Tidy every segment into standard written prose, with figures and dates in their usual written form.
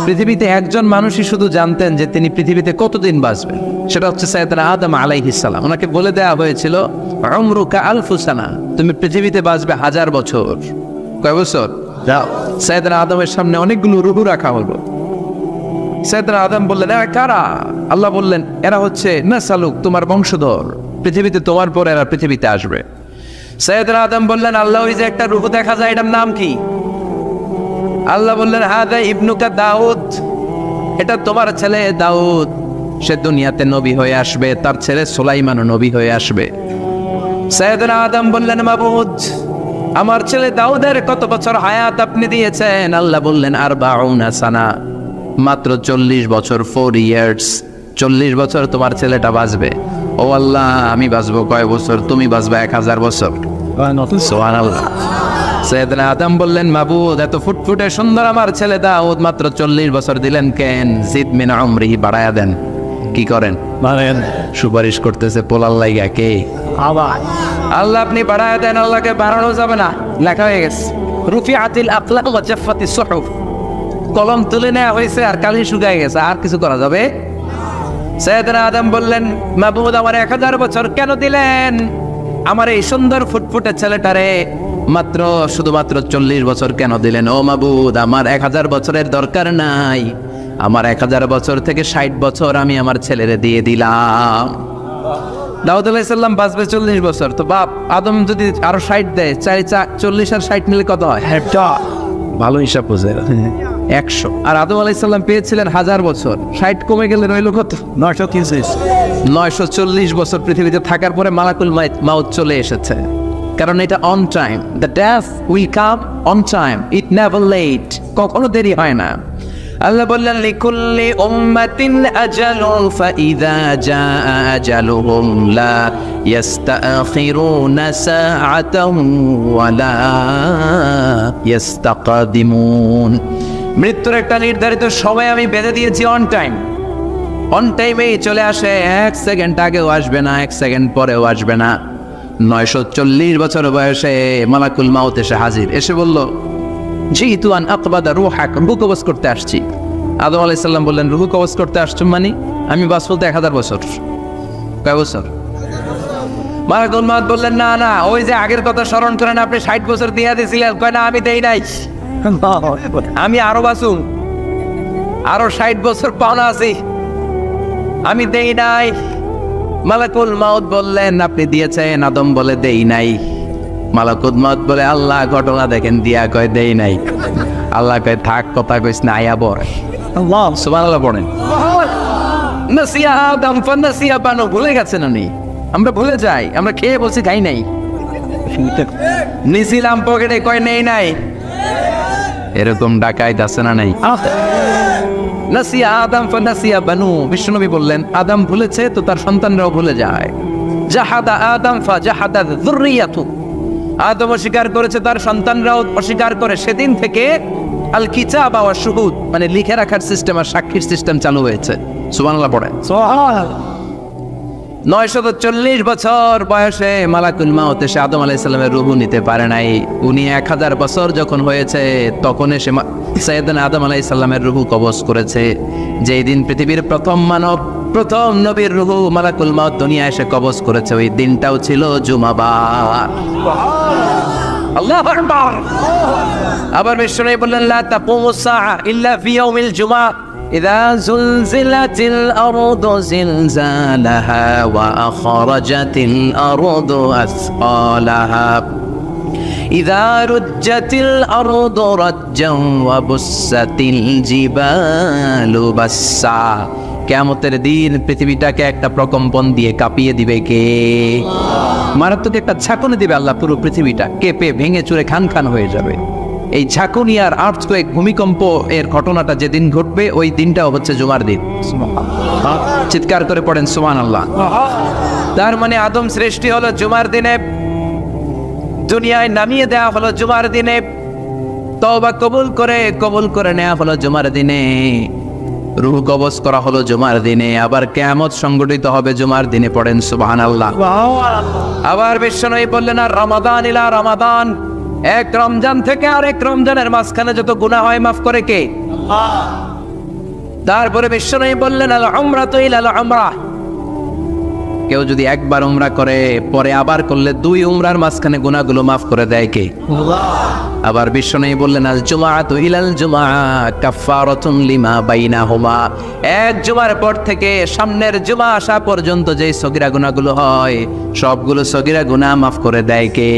পৃথিবীতে একজন মানুষই শুধু জানতেন যে তিনি পৃথিবীতে কতদিন বাঁচবেন, সেটা হচ্ছে সাইয়েদনা আদম আলাইহিস সালাম। ওনাকে বলে দেওয়া হয়েছিল উমরুকা আলফু সানা, তুমি পৃথিবীতে বাঁচবে 1000 বছর। কয় বছর? সাইয়েদনা আদমের সামনে অনেকগুলো রূহ রাখা হলো। সাইয়েদনা আদম বললেন, এরা কারা? আল্লাহ বললেন, এরা হচ্ছে নাসালুক, তোমার বংশধর, পৃথিবীতে তোমার পর এরা পৃথিবীতে আসবে। সাইয়েদনা আদম বললেন, আল্লাহ ওই যে একটা রূহ দেখা যায়, এটার নাম কি? আল্লাহ বললেন, হাদা ইবনুকা দাউদ, এটা তোমার ছেলে দাউদ, সে দুনিয়াতে নবী হয়ে আসবে, তার ছেলে সুলাইমানও নবী হয়ে আসবে। সাইয়েদনা আদম বললেন, মাবুদ, আমার ছেলে দাউদের কত বছর হায়াত আপনি দিয়েছেন? আল্লাহ বললেন, 40 সানা, মাত্র 40 বছর, 4 ইয়ার্স, 40 বছর তোমার ছেলেটা বাঁচবে। ও আল্লাহ, আমি বাঁচবো কয় বছর? তুমি বাঁচবে 1000 বছর। সুবহানাল্লাহ। সাইয়েদনা আদম বললেন, মাবুদ, এত ফুটফুটে সুন্দর আমার ছেলে দাউদ, মাত্র 40 বছর দিলেন কেন? জিদ মিন উমরিহি, বাড়ায়া দেন। কি করেন? সুপারিশ করতেছে পোলার লাইগা কে? আল্লাহ, আপনি বাড়ায়া দেন। আল্লাহকে বাড়ানো যাবে না, লেখা হয়ে গেছে, রুফিআতিল আকলাম ওয়া জাফফাতিস সুহুফ, কলম তুলে নেওয়া হয়েছে আর কালি শুকায় গেছে, আর কিছু করা যাবে? সাইয়েদনা আদম বললেন, মাবুদ, আমার 1000 বছর কেন দিলেন? আমার এই সুন্দর ফুটফুটে ছেলেটারে মাত্র শুধুমাত্র 40 বছর কেন দিলেন? ও মাবুদ, আমার 1000 বছরের দরকার নাই, আমার 1000 বছর থেকে 60 বছর আমি আমার ছেলেরে দিয়ে দিলাম। দাউদ আলাইহিস সালাম বাঁচবে 40 বছর, তো বাপ আদম যদি আরো 60 দেয়, 40 আর 60 মিলে কত হয়? ভালো হিসাব বোঝে, 100। আর আদম আলাইহিস সালাম পেয়েছিলেন 1000 বছর, 60 কমে গেলে রইল কত? 940 বছর পৃথিবীতে থাকার পরে মালাকুল মাউত চলে এসেছে, কারণ এটা on time. The death will come on time, it never late, কখনো দেরি হয় না। আল্লাহ বললেন, লিকুল্লি উম্মাতিন আজালুন ফাইযা জাআ আজালুহুম লা ইস্তাখিরুনা সাআতান ওয়া লা ইস্তাকদিমুন। মৃত্যুর একটা নির্ধারিত সময় আমি বেঁধে দিয়েছি, অন টাইম, অন টাইমেই চলে আসে, 1 সেকেন্ড আগেও আসবে না, 1 সেকেন্ড পরেও আসবে না। 940 বছর বয়সে মালাকুল মাউত এসে হাজির, এসে বলল, জিতু আন আকবাদা রূহাক, রূহ কবজ করতে আসছি। আদম আলাইহিস সালাম বললেন, রূহ কবজ করতে আসছো মানে? আমি বাঁচবো তো 1000 বছর। কয় বছর? মালাকুল মাউত বললেন, না না, ওই যে আগের কথা স্মরণ করেন, আপনি 60 বছর দিয়ে দিয়েছিলেন। কয় না, আমি দেই নাই, আমি আরো বাঁচুম, আরো 60 বছর পাওনা আছি, আমি দেই নাই। মালাকুল মাউত বললেন, আপনি দিয়েছেন। আদম বলে, দেই নাই। মালাকুল মাউত বলে, আল্লাহ ঘটনা দেখেন, দিয়া কয় দেই নাই। আল্লাহ কয়, থাক, কথা কইস না, আয়া বড়। আল্লাহ সুবহানাল্লাহ পড়েন। নাসিয়া আদম ফানাসিয়া বানু, ভুলে গেছেন উনি, আমরা ভুলে যাই, আমরা খেয়ে বলছি খাই নাই, নিছিলাম পকেটে, কয় নেই নাই। এরকম ডাকাইত আছে না নাই? নাসিয়া আদম ফানাসিয়া বানু, বিশ্বনবী বললেন, আদম ভুলেছে তো তার সন্তানরাও ভুলে যায়। জাহাদা আদম ফাজাহাদা যুররিয়াতু, আদম অস্বীকার করেছে, তার সন্তানরাও অস্বীকার করে। সেদিন থেকে আল কিতাব ওয়া শুহুদ, মানে লিখে রাখার সিস্টেম আর সাক্ষীর সিস্টেম চালু হয়েছে। সুবহানাল্লাহ পড়েন। 940 বছর বয়সে মালাকুল মাউত এসে আদম আলাইহিস সালামের রূহ নিতে পারে নাই। উনি 1000 বছর যখন হয়েছে তখন এসে সাইয়েদনা আদম আলাইহিস সালামের রূহ কবজ করেছে। যেই দিন পৃথিবীর প্রথম মানব, প্রথম নবীর রূহ মালাকুল মাউত দুনিয়া এসে কবজ করেছে, ওই দিনটাও ছিল জুমাবার। আল্লাহু আকবার। আবার বিশ্বনবী বললেন, লা তাকুমুস সাআ ইল্লা ফি ইয়াউমিল জুমআহ, ইযা যুলজিলাতিল আরদু জিলজালাহা ওয়া আখরাজাতিল আরদু আসকালাহা, ইযা রুজ্জাতিল আরদু রাজ্জান ওয়া বুসাতিল জিবালু বাসসা। কিয়ামতের দিন পৃথিবীটাকে একটা প্রকম্পন দিয়ে কাঁপিয়ে দিবে কে? মারাত্মক একটা ঝাঁকুনি দিবে আল্লাহ, পুরো পৃথিবীটা কেঁপে ভেঙে চুরে খান খান হয়ে যাবে। এই ঝাঁকুনি আর আর্থকোয়েক, ভূমিকম্প এর ঘটনাটা যেদিন ঘটবে, ওই দিনটাও হচ্ছে জুমার দিন। চিৎকার করে পড়েন সুবহানাল্লাহ। তার মানে আদম সৃষ্টি হলো জুমার দিনে, দুনিয়ায় নামিয়ে দেওয়া হলো জুমার দিনে, তওবা কবুল করে নেওয়া হলো জুমার দিনে, রূহ কবজ করা হলো জুমার দিনে, আবার কিয়ামত সংগঠিত হবে জুমার দিনে। পড়েন সুবহানাল্লাহ। আবার বিশ্বনবী বললেন, আর রমাদান ইলা রমাদান, এক রমজান থেকে আরেক রমজানের মাঝখানে যত গুনাহ হয় মাফ করে কে? তারপরে বিশ্বনবী বললেন আল উমরাতু ইলাল উমরাহ, কেউ যদি একবার উমরা করে পরে আবার করলে 2 উমরার মাঝখানে গুনাহগুলো মাফ করে দেয় কে? আবার বিশ্বনবী বললেন আল জুমআতু ইলাল জুমআ কাফফারাতুন লিমা বাইনাহুমা, এক জুমার পর থেকে সামনের জুমা আসা পর্যন্ত যে সগীরা গুনাহগুলো হয় সবগুলো সগীরা গুনাহ মাফ করে দেয় কে?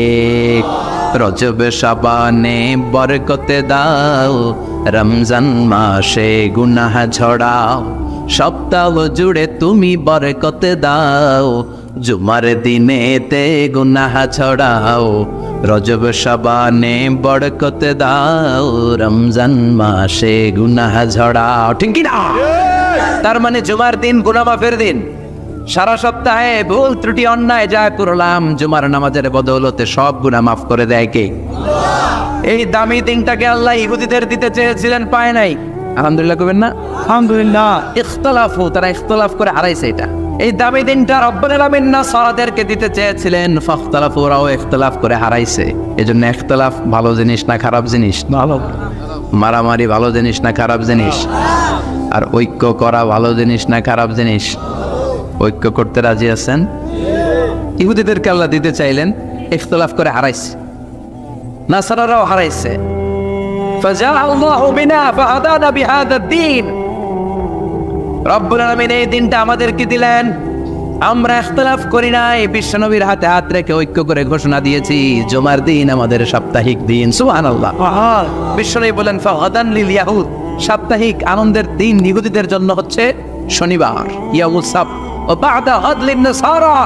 রজব শাবানে বরকতে দাও, রমজান মাসে গুনাহ ঝড়াও, সপ্তাহ জুড়ে তুমি বরকতে দাও, জুমার দিনেতে গুনাহ ছড়াও, রজব শাবানে বরকতে দাও, রমজান মাসে গুনাহ ঝড়াও। ঠিক কি না? তার মানে জুমার দিন গুনাহ মাফের দিন। সারা সপ্তাহে ভুল ত্রুটি অন্যায় যা করলাম জুমার নামাজের বদৌলতে সব গুনাহ মাফ করে দেয় কে? এই দামি দিনটাকে আল্লাহ ইহুদিদের দিতে চেয়েছিলেন, পায় নাই। আলহামদুলিল্লাহ কবেন না? আলহামদুলিল্লাহ। ইখতিলাফু, তারা ইখতিলাফ করে হারাইছে এটা। এই দামি দিনটা রব্বুল আলামিন নাসারাদেরকে দিতে চেয়েছিলেন, ফাখতালাফু, ওরাও ইখতিলাফ করে হারাইছে। এজন্য ইখতিলাফ ভালো জিনিস না খারাপ জিনিস? ভালো। মারামারি ভালো জিনিস না খারাপ জিনিস? আর ঐক্য করা ভালো জিনিস না খারাপ জিনিস? ঐক্য করতে রাজি আছেন? ইহুদিদেরকে আল্লাহ দিতে চাইলেন, ইখতিলাফ করে হারাইছে। নাসারারাও হারাইছে। ফাজা আল্লাহু বিনা ফাহাদানা বিহাদা দ্বীন, রব্বুল আলামিন এই দিনটা আমাদেরকে দিলেন, আমরা ইখতিলাফ করি নাই, বিশ্বনবীর হাতে হাত রেখে ঐক্য করে ঘোষণা দিয়েছি জুমার দিন আমাদের সাপ্তাহিক দিন। সুবহানাল্লাহ। বিশ্বনবী বলেন ফাগাদান লিল ইয়াহুদ, সাপ্তাহিক আনন্দের দিন ইহুদিদের জন্য হচ্ছে শনিবার, ইয়াউমুস সাbt, ও বা'দা হাদলিন নাসারা,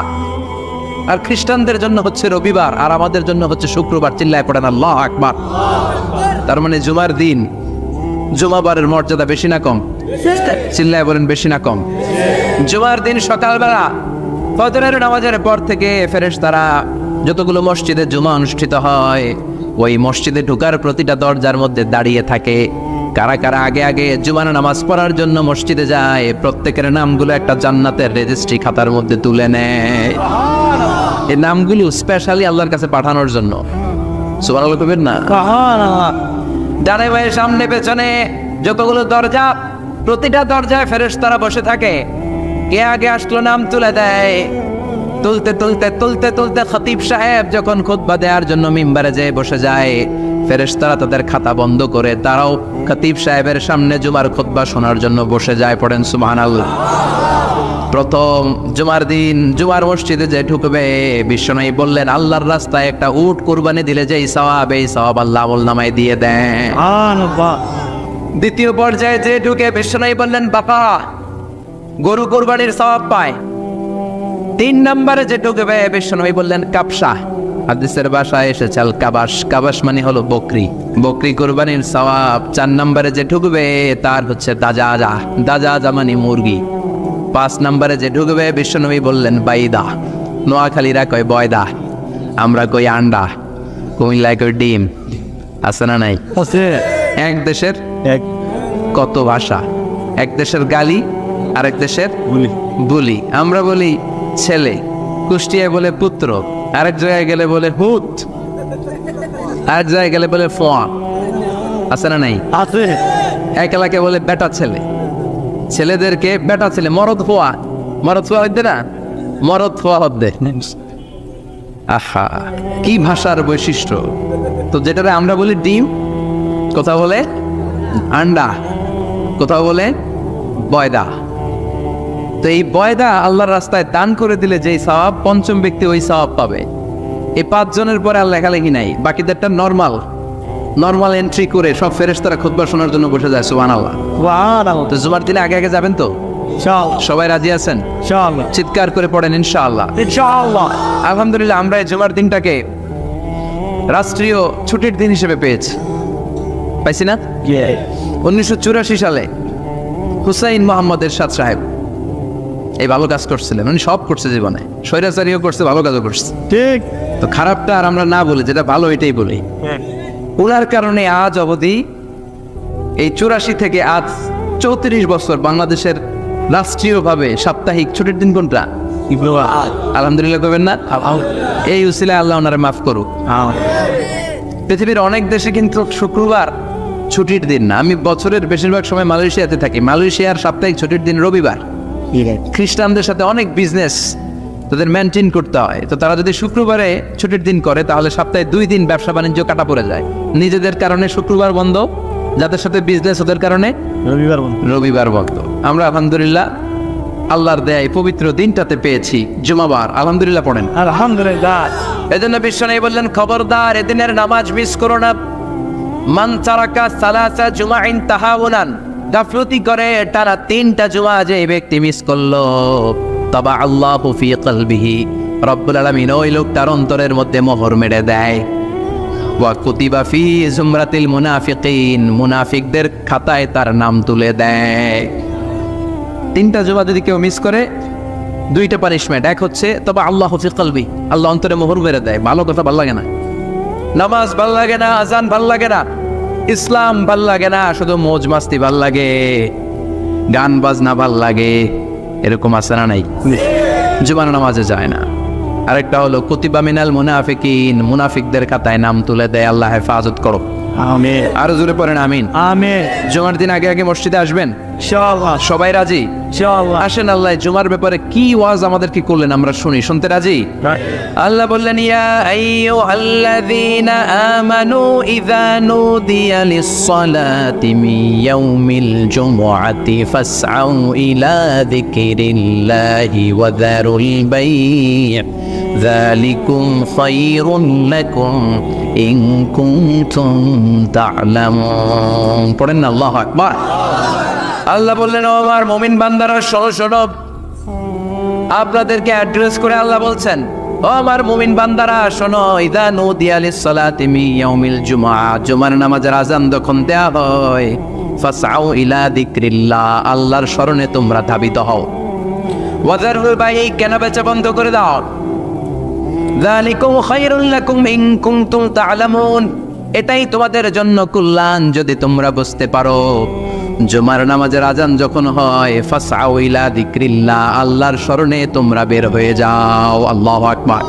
আর খ্রিস্টানদের জন্য হচ্ছে রবিবার, আর আমাদের জন্য হচ্ছে শুক্রবার। চিল্লায় পড়েন আল্লাহু আকবার। তার মানে জুমার দিন, জুমাবারের মর্যাদা বেশি না কম? চিল্লায় বলেন বেশি না কম? জুমার দিন সকালবেলা ফজরের নামাজের পর থেকে ফেরেশতারা যতগুলো মসজিদে জুমা অনুষ্ঠিত হয় ওই মসজিদে ঢোকার প্রতিটা দরজার মধ্যে দাঁড়িয়ে থাকে। কারা কারা আগে আগে জুমার নামাজ পড়ার জন্য মসজিদে যায়, প্রত্যেকের নামগুলো একটা জান্নাতের রেজিস্ট্রি খাতার মধ্যে তুলে নেয়। এই নামগুলো স্পেশালি আল্লাহর কাছে পাঠানোর জন্য। সুবহানাল্লাহ কইবেন না? ডানে বাঁয়ে সামনে পেছনে যতগুলো দরজা, প্রতিটা দরজায় ফেরেশতারা বসে থাকে। কে আগে আসলো নাম তুলে দেয়। তুলতে তুলতে তুলতে তুলতে খতিব সাহেব যখন খুতবা দেওয়ার জন্য মিম্বারে যেয়ে বসে যায়, ফেরেশতারা তাদের খাতা বন্ধ করে তারাও খতিব সাহেবের সামনে জুমার খুতবা শোনার জন্য বসে যায়। পড়েন সুবহানাল্লাহ। প্রথম জুমার দিন জুমার মসজিদে যে ঢুকবে, বিশ্বনবী বললেন আল্লাহর রাস্তায় একটা উট কুরবানি দিলে যেই সওয়াব, এই সওয়াব আল্লাহ আমলনামায় দিয়ে দেন। দ্বিতীয় পর্যায়ে যে ঢুকে, বিশ্বনবী বললেন বাবা গরু কুরবানির সওয়াব পায়। 3 নম্বরে যে ঢুকবে, বিশ্বনবী বললেন কাবসা, হাদিসের ভাষায় এসেছে আল কাবাস, কাবাস মানে হলো বকরি, বকরি কুরবানির সওয়াব। 4 নম্বরে যে ঢুকবে তার হচ্ছে দাজাজা, দাজাজা মানে মুরগি। 5 নম্বরে যে ঢুকবে, বিশ্বনবী বললেন বাইদা, নোয়াখালীরা কয় বয়দা, আমরা কই আন্ডা, কুমিল্লায় কই ডিম। আছে না নাই? এক দেশের কত ভাষা, এক দেশের গালি আরেক দেশের বুলি। আমরা বলি ছেলে, কুষ্টিয়ায় বলে পুত্র, আরেক জায়গায় গেলে বলে হুত, আরেক জায়গায় গেলে বলে ফোয়া। আছে না নাই? আছে। এক এলাকায় বলে বেটা ছেলে, ছেলেদেরকে বেটা ছেলে, মরদ ফোয়া, মরদ ফোয়া হইতে না, মরদ ফোয়া হদ্দে। আহা কি ভাষার বৈশিষ্ট্য। তো যেটারে আমরা বলি ডিম, কোথাও বলে আন্ডা, কোথাও বলে বয়দা। তো এই বয়দা আল্লাহর রাস্তায় দান করে দিলে যেই সওয়াব, পঞ্চম ব্যক্তি ওই সওয়াব পাবে। এই 5 জনের পরে আর লেখালেখি নাই, বাকিদেরটা নর্মাল এন্ট্রি করে সব ফেরেশতারা খুতবা শোনার জন্য বসে যায়। সুবহানাল্লাহ। তো জুমার দিনে আগে আগে যাবেন তো? সবাই রাজি আছেন? চিৎকার করে পড়েন ইনশাআল্লাহ। আলহামদুলিল্লাহ, আমরা এই জুমার দিনটাকে রাষ্ট্রীয় ছুটির দিন হিসেবে পেয়েছি, পাইছি না? 1984 সালে হুসাইন মোহাম্মদ এরশাদ সাহেব এই ভালো কাজ করছিলেন। উনি সব করছে জীবনে, স্বৈরাচারীও করছে, ভালো কাজও করছে। ঠিক। তো খারাপটা আর আমরা না বলি, যেটা ভালো এটাই বলি। ওনার কারণে আজ অবধি এই 84 থেকে আজ 34 বছর বাংলাদেশের রাষ্ট্রীয়ভাবে সাপ্তাহিক ছুটির দিন কোনটা? আলহামদুলিল্লাহ কইবেন না? এই উসিলায় আল্লাহ ওনারে মাফ করুক। পৃথিবীর অনেক দেশে কিন্তু শুক্রবার ছুটির দিন না। আমি বছরের বেশিরভাগ সময় মালয়েশিয়াতে থাকি। মালয়েশিয়ার সাপ্তাহিক ছুটির দিন রবিবার। খ্রিস্টানদের সাথে অনেক বিজনেস তাদের মেনটেন করতে হয়, তো তারা যদি শুক্রবারে ছুটির দিন করে তাহলে সপ্তাহে 2 দিন ব্যবসা বাণিজ্য কাটা পড়ে যায়। নিজেদের কারণে শুক্রবার বন্ধ, যাদের সাথে বিজনেস ওদের কারণে রবিবার বন্ধ। আমরা আলহামদুলিল্লাহ আল্লাহর দেয় পবিত্র দিনটাতে পেয়েছি জুমাবার। আলহামদুলিল্লাহ পড়েন আলহামদুলিল্লাহ। এজন্য বিশ্বনবী বললেন, খবরদার এদিনের নামাজ মিস করো না। মান তারাকা সালাসা জুমাইন তাহাউনান, গাফলতি করে টানা 3টা জুমা যে ব্যক্তি মিস করলো, তবা আল্লাহু ফি কলবিহি, রব্বুল আলামিন ওই লোকটার অন্তরের মধ্যে মোহর মেরে দেয়। ওয়া কুতিবা ফি জুমরাতিল মুনাফিকিন, মুনাফিকদের খাতায় তার নাম তুলে দেয়। 3টা জুমা যদি কেউ মিস করে 2টা পানিশমেন্ট। এক হচ্ছে তবা আল্লাহু ফি কলবি, আল্লাহ অন্তরে মোহর মেরে দেয়। ভালো কথা ভাল লাগে না, নামাজ ভাল লাগে না, আজান ভাল লাগে না, ইসলাম ভাল লাগে না, শুধু মৌজ মাস্তি ভাল লাগে, গান বাজনা ভাল লাগে, এরকম আছে না নাই? জুমার নামাজে যায় না। আরেকটা হলো কুতিবা মিনাল মুনাফিকিন, মুনাফিকদের খাতায় নাম তুলে দেয়। আল্লাহ হেফাজত করো, আমিন। আরো জোরে পড়েন আমিন। আমিন। জুমার দিন আগে আগে মসজিদে আসবেন ইনশাআল্লাহ। সবাই রাজি? ইনশাআল্লাহ। আসেন, আল্লাহ জুমার ব্যাপারে কি ওয়াজ আমাদের কি করলেন আমরা শুনি। শুনতে রাজি? আল্লাহ বললেন, ইয়া আইয়ুহাল্লাযীনা আমানু ইযা নুদিয়া লিস-সালাতি মিন ইয়াউমিল জুমআতি ফাসআউ ইলা যিকরিল্লাহি ওয়া যারুল বাই', যালিকুম খায়রুন লাকুম ইন কুনতুম তা'লামুন। পড়েন না আল্লাহু আকবার। আল্লাহ বললেন, ও আমার মুমিন বান্দারা শোনো শোনো। আপনাদেরকে অ্যাড্রেস করে আল্লাহ বলছেন, ও আমার মুমিন বান্দারা শোনো, ইযা নুদিয়া লিস-সালাতি মিন ইয়াউমিল জুমআ, জুমার নামাজের আযান যখন দেয়া হয়, ফাসআউ ইলা যিকরিল্লাহ, আল্লাহর স্মরণে তোমরা ধাবিত হও। ওয়া যারুল বাই', কেনা বেচা বন্ধ করে দাও। যালিকুম খায়রুল লাকুম ইন কুনতুম তা'লামুন, এটাই তোমাদের জন্য কল্যাণ যদি তোমরা বুঝতে পারো। জুমার নামাজের আজান যখন হয়, ফাসআউ ইলা যিকরিল্লাহ, আল্লাহর স্মরণে তোমরা বের হয়ে যাও। আল্লাহু আকবার।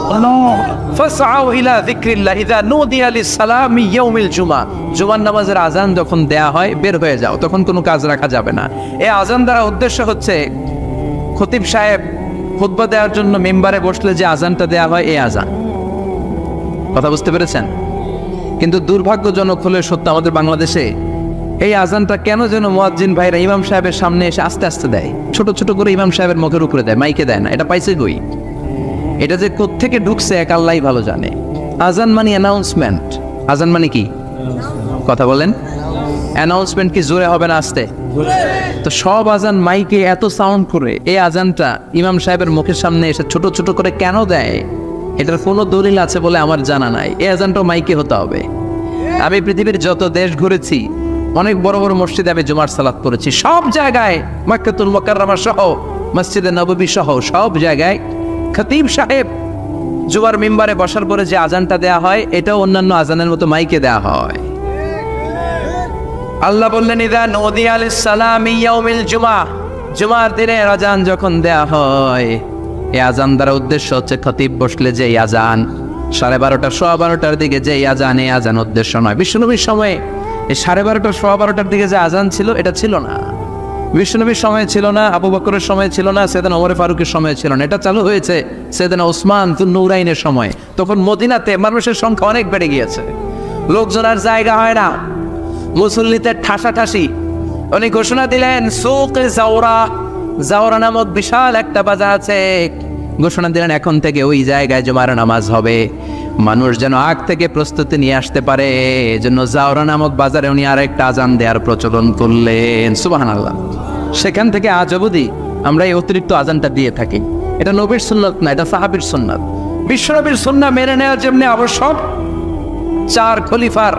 ফাসআউ ইলা যিকরিল্লাহ ইযা নুদিয়া লিস-সালামি ইয়াউমিল জুমআ, জুমার নামাজের আজান যখন দেয়া হয় বের হয়ে যাও, তখন কোনো কাজ রাখা যাবে না। এই আজান দ্বারা উদ্দেশ্য হচ্ছে খতিব সাহেব খুতবা দেওয়ার জন্য মেম্বারে বসলে যে আজানটা দেয়া হয়, এই আজান। কথা বুঝতে পেরেছেন? কিন্তু দুর্ভাগ্যজনক হলে সত্য, আমাদের বাংলাদেশে এই আজানটা কেন যেন মুয়াজ্জিন ভাইরা ইমাম সাহেবের সামনে এসে আস্তে আস্তে দেয়, ছোট ছোট করে ইমাম সাহেবের মুখের উপরে দেয়, মাইকে দেয় না। এটা পাইছে কই? এটা যে কোত্থেকে ঢুকছে এক আল্লাহই ভালো জানে। আজান মানে অ্যানাউন্সমেন্ট। আজান মানে কি? কথা বলেন। অ্যানাউন্সমেন্ট কি জোরে হবে না আস্তে? তো সব আজান মাইকে এত সাউন্ড করে, এই আজানটা ইমাম সাহেবের মুখের সামনে এসে ছোট ছোট করে কেন দেয়? এটার কোনো দলিল আছে বলে আমার জানা নাই। এই আজানটাও মাইকে হতে হবে। আমি পৃথিবীর যত দেশ ঘুরেছি, অনেক বড় বড় মসজিদে আমি জুমার সালাত করেছি, সব জায়গায় মক্কাতুল মুকাররমা সহ মসজিদে নববী সহ সব জায়গায় খতিব সাহেব জুমার মিম্বারে বসার পরে যে আজানটা দেয়া হয়, এটাও অন্যান্য আজানের মতো মাইকে দেয়া হয়। আল্লাহ বললেন, ইযা নুদিয়া লিস-সালামি ইয়াউমিল জুমআ, জুমার দিনের আজান যখন দেয়া হয়, এই আজান দ্বারা উদ্দেশ্য হচ্ছে খতিব বসলে যে আজান 12:30 12:15 দিকে যে আজান, এই আজান উদ্দেশ্য নয়। বিশ্বনবীর সময়ে এই 12:30 12:15 দিকে যে আজান ছিল, এটা ছিল না। বিশ্বনবীর সময় ছিল না, আবু বকরের সময় ছিল না, সাইয়েদনা ওমর ফারুকের সময় ছিল না। এটা চালু হয়েছে সাইয়েদনা ওসমান যুন নূরাইনের সময়। তখন মদিনাতে মানুষের সংখ্যা অনেক বেড়ে গিয়েছে, লোকজন আর জায়গা হয় না, মুসল্লিতে ঠাসাঠাসি। উনি ঘোষণা দিলেন, সুকে জাওরা, জাওরা নামক বিশাল একটা বাজার আছে, ঘোষণা দিলেন এখন থেকে ওই জায়গায় জুমার নামাজ হবে। মানুষ যেন আগ থেকে প্রস্তুতি নিয়ে আসতে পারে, এজন্য জাওরা নামক বাজারে উনি আরেকটা আজান দেওয়ার প্রচলন করলেন। সুবহানাল্লাহ। সেখান থেকে আজ অবধি আমরা এই অতিরিক্ত আজানটা দিয়ে থাকি। এটা নবীর সুন্নাত না, এটা সাহাবীর সুন্নাত। বিশ্বনবীর সুন্নাহ মেনে নেওয়া যেমনি আবশ্যক, 4 খলিফার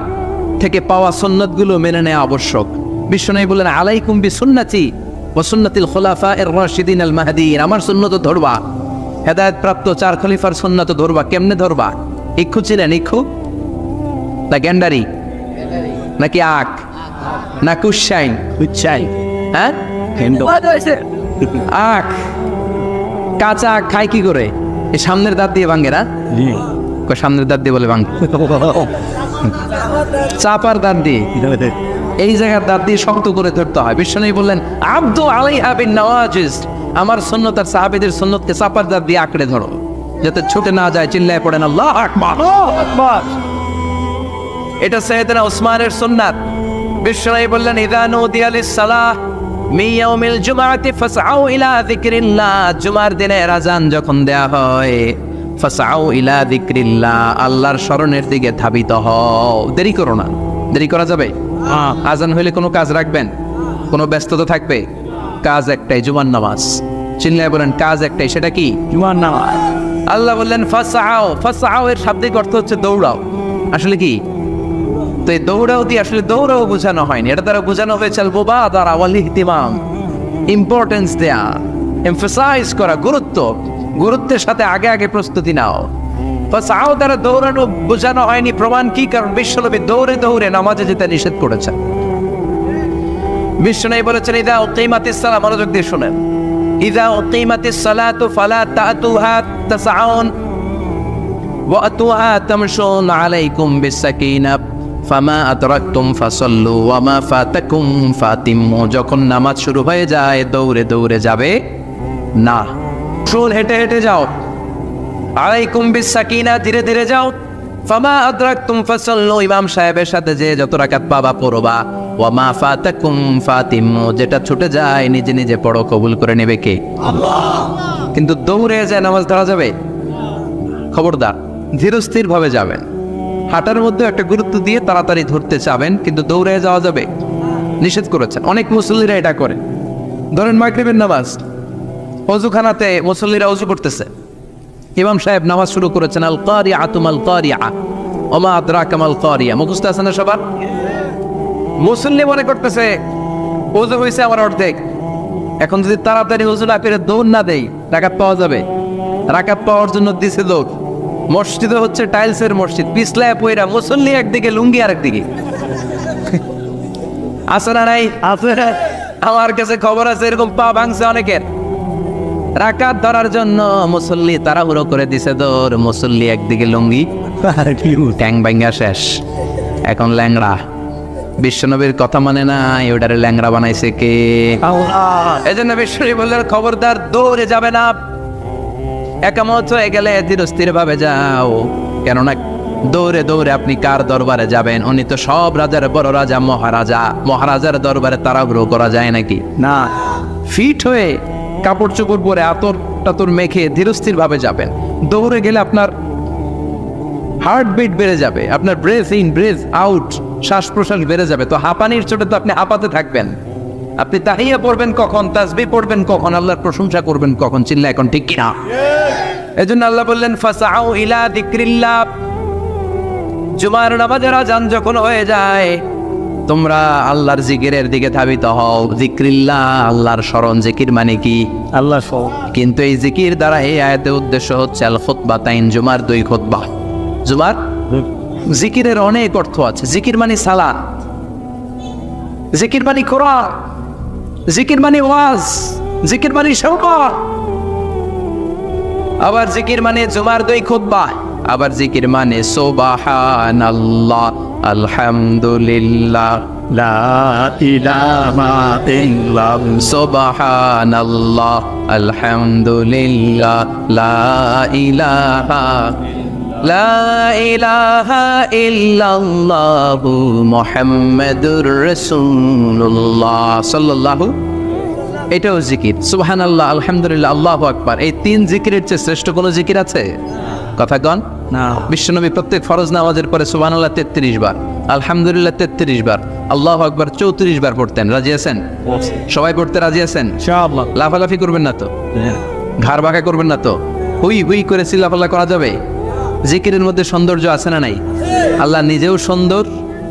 থেকে পাওয়া সুন্নাতগুলো মেনে নেওয়া আবশ্যক। বিশ্বনবী বলেন, আলাইকুম বিসুন্নতি ওয়া সুন্নাতিল খুলাফায়ে রাশিদিন আল মাহদিয়িন, আমার সুন্নাত ধরবা। হেদায়েত প্রাপ্ত 4 খলিফার সুন্নাত ধরবা। কেমনে ধরবা? ইক্ষু ছিলেন? ইক্ষু না গ্যান্ডারি নাকি আখ না কুশাইন? উচ্চাই। হ্যাঁ, আখ। কাঁচা আখ খায় কি করে? এই সামনের দাঁত দিয়ে ভাঙে না? সামনের দাঁত দিয়ে বলে ভাঙ, চাপার দাঁত দিয়ে। এই জায়গার দাঁত দিয়ে শক্ত করে ধরতে হয়। বিশ্বনবী বললেন আব্দু আলাইহা বিন নওয়াজিজ, আমার সুন্নত আর সাহাবীদের সুন্নতকে চাপার দাঁত দিয়ে আঁকড়ে ধরো যাতে ছুটে না যায়। চিল্লায় পড়েন আল্লাহু আকবার। এটা সাইয়েদনা উসমানের সুন্নাত। বিশ্বনবী বললেন ইযা নুদিয়া লিস-সালাহ মিন ইয়াউমিল জুমআতি ফাসআউ ইলা যিকরিল্লাহ, জুমার দিনের আযান যখন দেয়া হয় ফাসআউ ইলা যিকরিল্লাহ, আল্লাহর স্মরণের দিকে ধাবিত হও। দেরি করো না। দেরি করা যাবে? আযান হইলে কোনো কাজ রাখবেন? কোনো ব্যস্ততা থাকবে? কাজ একটাই, জুমার নামাজ। চিল্লায় বলেন কাজ একটাই, সেটা কি? জুমার নামাজ। আল্লাহ বললেন ফাসআউ, ফাসআউ এর শাব্দিক অর্থ হচ্ছে দৌড়াও। আসলে কি? তো এই দৌড়াও দিয়ে আসলে দৌড়াও বোঝানো হয়নি, এটা দ্বারা বোঝানো হয়েছে আল মুবাদারা ওয়াল ইহতিমাম, ইম্পর্টেন্স দেয়া, এমফাসাইজ করা, গুরুত্বের সাথে আগে আগে প্রস্তুতি নাও। ফাসআউ দ্বারা দৌড়ানো বোঝানো হয়নি। প্রমাণ কি? কারণ বিশ্বনবী দৌড়ে দৌড়ে নামাজে যেতে নিষেধ করেছেন। বিশ্বনবী বলেছেন ইযা উকিমাতিস সালাহ, মনোযোগ দিয়ে শুনেন, ইযা উকিমাতিস সালাতু ফালা তাতুহা তাসআউন ওয়া আতুহা তামশুন আলাইকুম বিসাকিনাহ ফামা আদরাকতুম ফাসাল্লু ওয়া মা ফাতাকুম ফাতিম্মু। যখন নামাজ শুরু হয়ে যায় দৌড়ে দৌড়ে যাবে না, শুন হেঁটে হেঁটে যাও। আলাইকুম বিসাকিনাহ, ধীরে ধীরে যাও। ফামা আদরাকতুম ফাসাল্লু, ইমাম সাহেবের সাথে যে যত রাকাত পাবা পড়বা। ওয়া মা ফাতাকুম ফাতিম্মু, যেটা ছুটে যায় নিজে নিজে পড়ো, কবুল করে নেবে কে? আল্লাহ। কিন্তু দৌড়ে যায় নামাজ ধরা যাবে? খবরদার, ধীরস্থির ভাবে যাবেন। হাঁটার মধ্যে একটা গুরুত্ব দিয়ে তাড়াতাড়ি ধরতে চাবেন, কিন্তু দৌড়ে যাওয়া যাবে? নিষেধ করেছেন। অনেক মুসল্লিরা এটা করে। ধরেন মাগরিবের নামাজ, ওযুখানাতে মুসল্লিরা ওযু করতেছে, ইমাম সাহেব নামাজ শুরু করেছেন আল কারিআতু মাল কারিআ ওয়া মা আদরাকা মাল কারিআ। মুখস্থ আছে না সবার? মুসল্লি মনে করতেছে ওযু হইছে আমার অর্ধেক, এখন যদি তাড়াতাড়ি ওযু না করে দৌড় না দেই রাকাত পাওয়া যাবে? রাকাত পাওয়ার জন্য দিছে দৌড়। মসজিদে হচ্ছে টাইলসের মসজিদ, পিছলায় পয়রা মুসল্লি একদিকে, লুঙ্গি আরেকদিকে। আছে না নাই? আছে। আমার কাছে খবর আছে এরকম পা ভাঙছে অনেকের। রাকাত ধরার জন্য মুসল্লি তাড়াহুড়ো করে দিছে দৌড়, মুসল্লি একদিকে লুঙ্গি, ট্যাং ভাঙ্গা শেষ, এখন ল্যাংড়া। বিশ্বনবীর কথা মানে না, ওটারে ল্যাংড়া বানাইছে কে? আল্লাহ। এই জন্য বিশ্বনবী বললেন খবরদার দৌড়ে যাবে না, একামত হয়ে গেলে ধীরস্থির ভাবে যাও। কেননা দৌড়ে দৌড়ে আপনি কার দরবারে যাবেন? উনি তো সব রাজার বড় রাজা, মহারাজা। মহারাজার দরবারে তাড়াহুড়ো করা যায় নাকি? না। ফিট হয়ে কাপড় চোপড় পরে আতর টাতর মেখে ধীরস্থির ভাবে যাবেন। দৌড়ে গেলে আপনার হার্টবিট বেড়ে যাবে, আপনার ব্রেথ ইন ব্রেথ আউট, শ্বাস প্রশ্বাস বেড়ে যাবে। তো হাঁপানির চোটে তো আপনি হাঁপাতে থাকবেন। আপনি তাহিয়া পড়বেন কখন, তাসবিহ পড়বেন কখন, আল্লাহর প্রশংসা করবেন কখন? চিল্লা এখন ঠিক কিনা? এজন্য আল্লাহ বললেন ফাসআউ ইলা যিকরিল্লাহ, জুমার নামাজের আযান যখন হয়ে যায় তোমরা আল্লাহর জিকিরের দিকে ধাবিত হও। যিকরিল্লাহ, আল্লাহর স্মরণ। জিকির মানে কি? আল্লাহ সব। কিন্তু এই জিকির দ্বারা এই আয়াতের উদ্দেশ্য হচ্ছে আল খুতবাতাইন, জুমার 2 খুতবা। জুমার জিকিরের অনেক অর্থ আছে। জিকির মানে সালাত, জিকির মানে কোরআন, জিকির মানে ওয়াজ, জিকির মানে শওকত। আবার জিকির মানে জুমার 2 খুতবা। আবার জিকির মানে সুবহানাল্লাহ, আলহামদুলিল্লাহ, লা ইলাহা ইল্লাল্লাহ, সুবহানাল্লাহ, আলহামদুলিল্লাহ, লা ইলাহা ইল্লাল্লাহু মুহাম্মাদুর রাসূলুল্লাহ সাল্লাল্লাহু। এটাও জিকির। সুবহানাল্লাহ, আলহামদুলিল্লাহ, আল্লাহু আকবার। এই 3 জিকিরের চেয়ে শ্রেষ্ঠ কোনো জিকির আছে? কথা কন না। বিশ্বনবী প্রত্যেক ফরজ নামাজের পরে সুবহানাল্লাহ 33 বার, আলহামদুলিল্লাহ 33 বার, আল্লাহু আকবার 34 বার পড়তেন। রাজি আছেন? সবাই পড়তে রাজি আছেন? ইনশাআল্লাহ। লাফালাফি করবেন না তো? ঘাড় বাঁকা করবেন না তো? হুই হুই করে চিল্লাফাল্লা করা যাবে? জিকিরের মধ্যে সৌন্দর্য আছে না নাই? আল্লাহ নিজেও সুন্দর,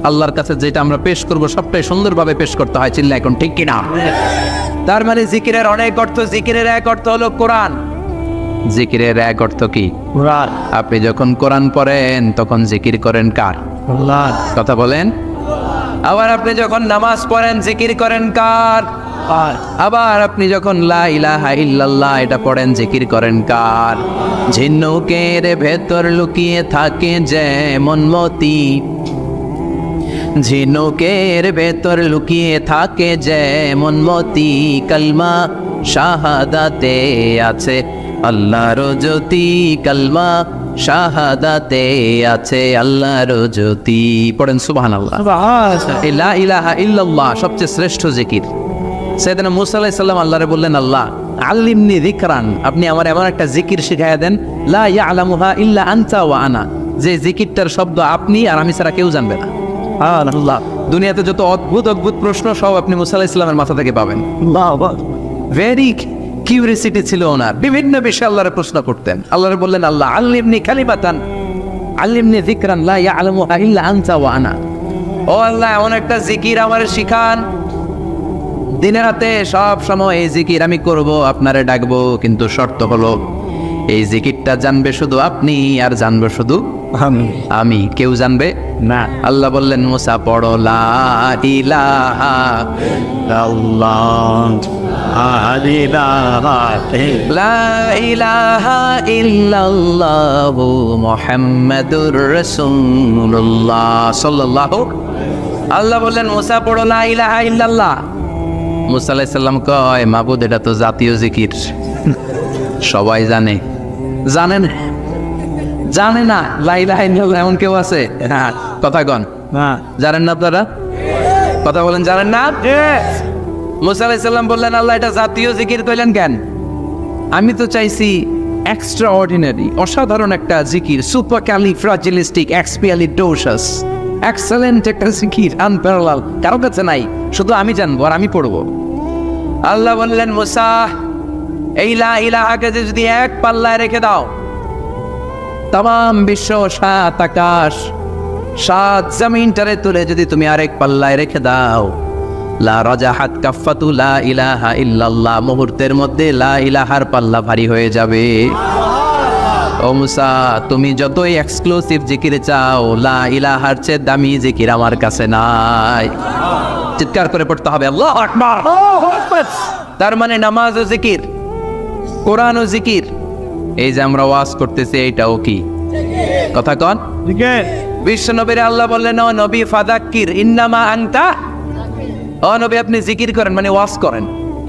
আল্লাহর কাছে যেটা আমরা পেশ করব সবটাই সুন্দরভাবে পেশ করতে হয়। চিল্লা এখন ঠিক কিনা? তার মানে জিকিরের অনেক অর্থ। জিকিরের এক অর্থ হলো কোরআন। জিকিরের এক অর্থ কি? কোরআন। আপনি যখন কোরআন পড়েন তখন জিকির করেন কার? আল্লাহ। কথা বলেন। আবার আপনি যখন নামাজ পড়েন জিকির করেন কার? আবার আপনি যখন লা ইলাহা ইল্লাল্লাহ এটা পড়েন জিকির করেন কার? ঝিনুকের ভেতর লুকিয়ে থাকে যেমন মতি, ঝিনুকের ভেতর লুকিয়ে থাকে যেমন মতি, কালমা শাহাদাতে আছে আল্লাহর জ্যোতি, কালমা শাহাদাতে আছে আল্লাহর জ্যোতি। পড়েন সুবহানাল্লাহ। লা ইলাহা ইল্লাল্লাহ সবচেয়ে শ্রেষ্ঠ জিকির। সাইয়েদনা মুসা আলাইহিস সালাম আল্লাহরে বললেন, আল্লাহ আল্লিমনি যিকরান, আপনি আমার এমন একটা জিকির শিখাইয়া দেন, লা ইয়ালামুহা ইল্লা আনতা ওয়া আনা, যে জিকিরটার শব্দ আপনি আর আমি ছাড়া কেউ জানবে না। আল্লাহ, দুনিয়াতে যত অদ্ভুত অদ্ভুত প্রশ্ন সব আপনি মুসা আলাইহিস সালামের মাথা থেকে পাবেন। ভেরি কিউরিয়াসিটি ছিল ওনার, বিভিন্ন বিষয়ে আল্লাহরে প্রশ্ন করতেন। আল্লাহরে বললেন, আল্লাহ আল্লিমনি কালিমাতান, আল্লিমনি যিকরান লা ইয়ালামুহা ইল্লা আনতা ওয়া আনা। ও আল্লাহ, এমন একটা জিকির আমারে শিখান, দিনে রাতে সব সময় এই জিকির আমি করব, আপনারে ডাকবো, কিন্তু শর্ত হলো এই জিকিরটা জানবে শুধু আপনি আর জানবে শুধু আমি, কেউ জানবে না। আল্লাহ বললেন, মুসা পড়ো লা ইলাহা লা ইলাহা ইল্লাল্লাহু মুহাম্মাদুর রাসূলুল্লাহ সাল্লাল্লাহু। আল্লাহ বললেন, মুসা পড়ো লা ইলাহা ইল্লাল্লাহ। মুসা আলাইহিস সালাম কয়, মাবুদ এটা তো জাতীয় জিকির, সবাই জানে। জানেন জানে না লা ইলাহা ইল্লাল্লাহ এমন কেউ আছে? কথা কন, জানেন না আপনারা? কথা বলেন, জানেন না? মুসা আলাইহিস সালাম বললেন, আল্লাহ এটা জাতীয় জিকির কইলেন কেন? আমি তো চাইছি এক্সট্রা অর্ডিনারি, অসাধারণ একটা জিকির, সুপার ক্যালিফ্রাজিলিস্টিক এক্সপিয়ালিডোসাস, এক্সেলেন্ট একটা জিকির, আনপ্যারালাল, কারো কাছে নাই, শুধু আমি জানবো আর আমি পড়বো। আল্লাহ বললেন, মুসা এই লা ইলাহাকে যদি এক পাল্লায় রেখে দাও, তাম বিশ্ব, সাত আকাশ, সাত জমিনটারে তুলে যদি তুমি আরেক পাল্লায় রেখে দাও, লা রাজাহাত কাফাতু লা ইলাহা ইল্লাল্লাহ, মুহূর্তের মধ্যে লা ইলাহার পাল্লা ভারী হয়ে যাবে। ও মুসা, তুমি যতই এক্সক্লুসিভ জিকির চাও, লা ইলাহার চেয়ে দামি জিকির আমার কাছে নাই। চিৎকার করে পড়তে হবে আল্লাহু আকবার। তার মানে নামাজ ও জিকির, কোরআন ও জিকির, এই যে আমরা ওয়াজ করতেছি এইটাও কি? কথা কন। বিশ্ব নবীর আল্লাহ বললেন, ও নবী ফাযাক্কির ইন্নামা আনতা, ও নবী আপনি জিকির করেন মানে ওয়াজ করেন।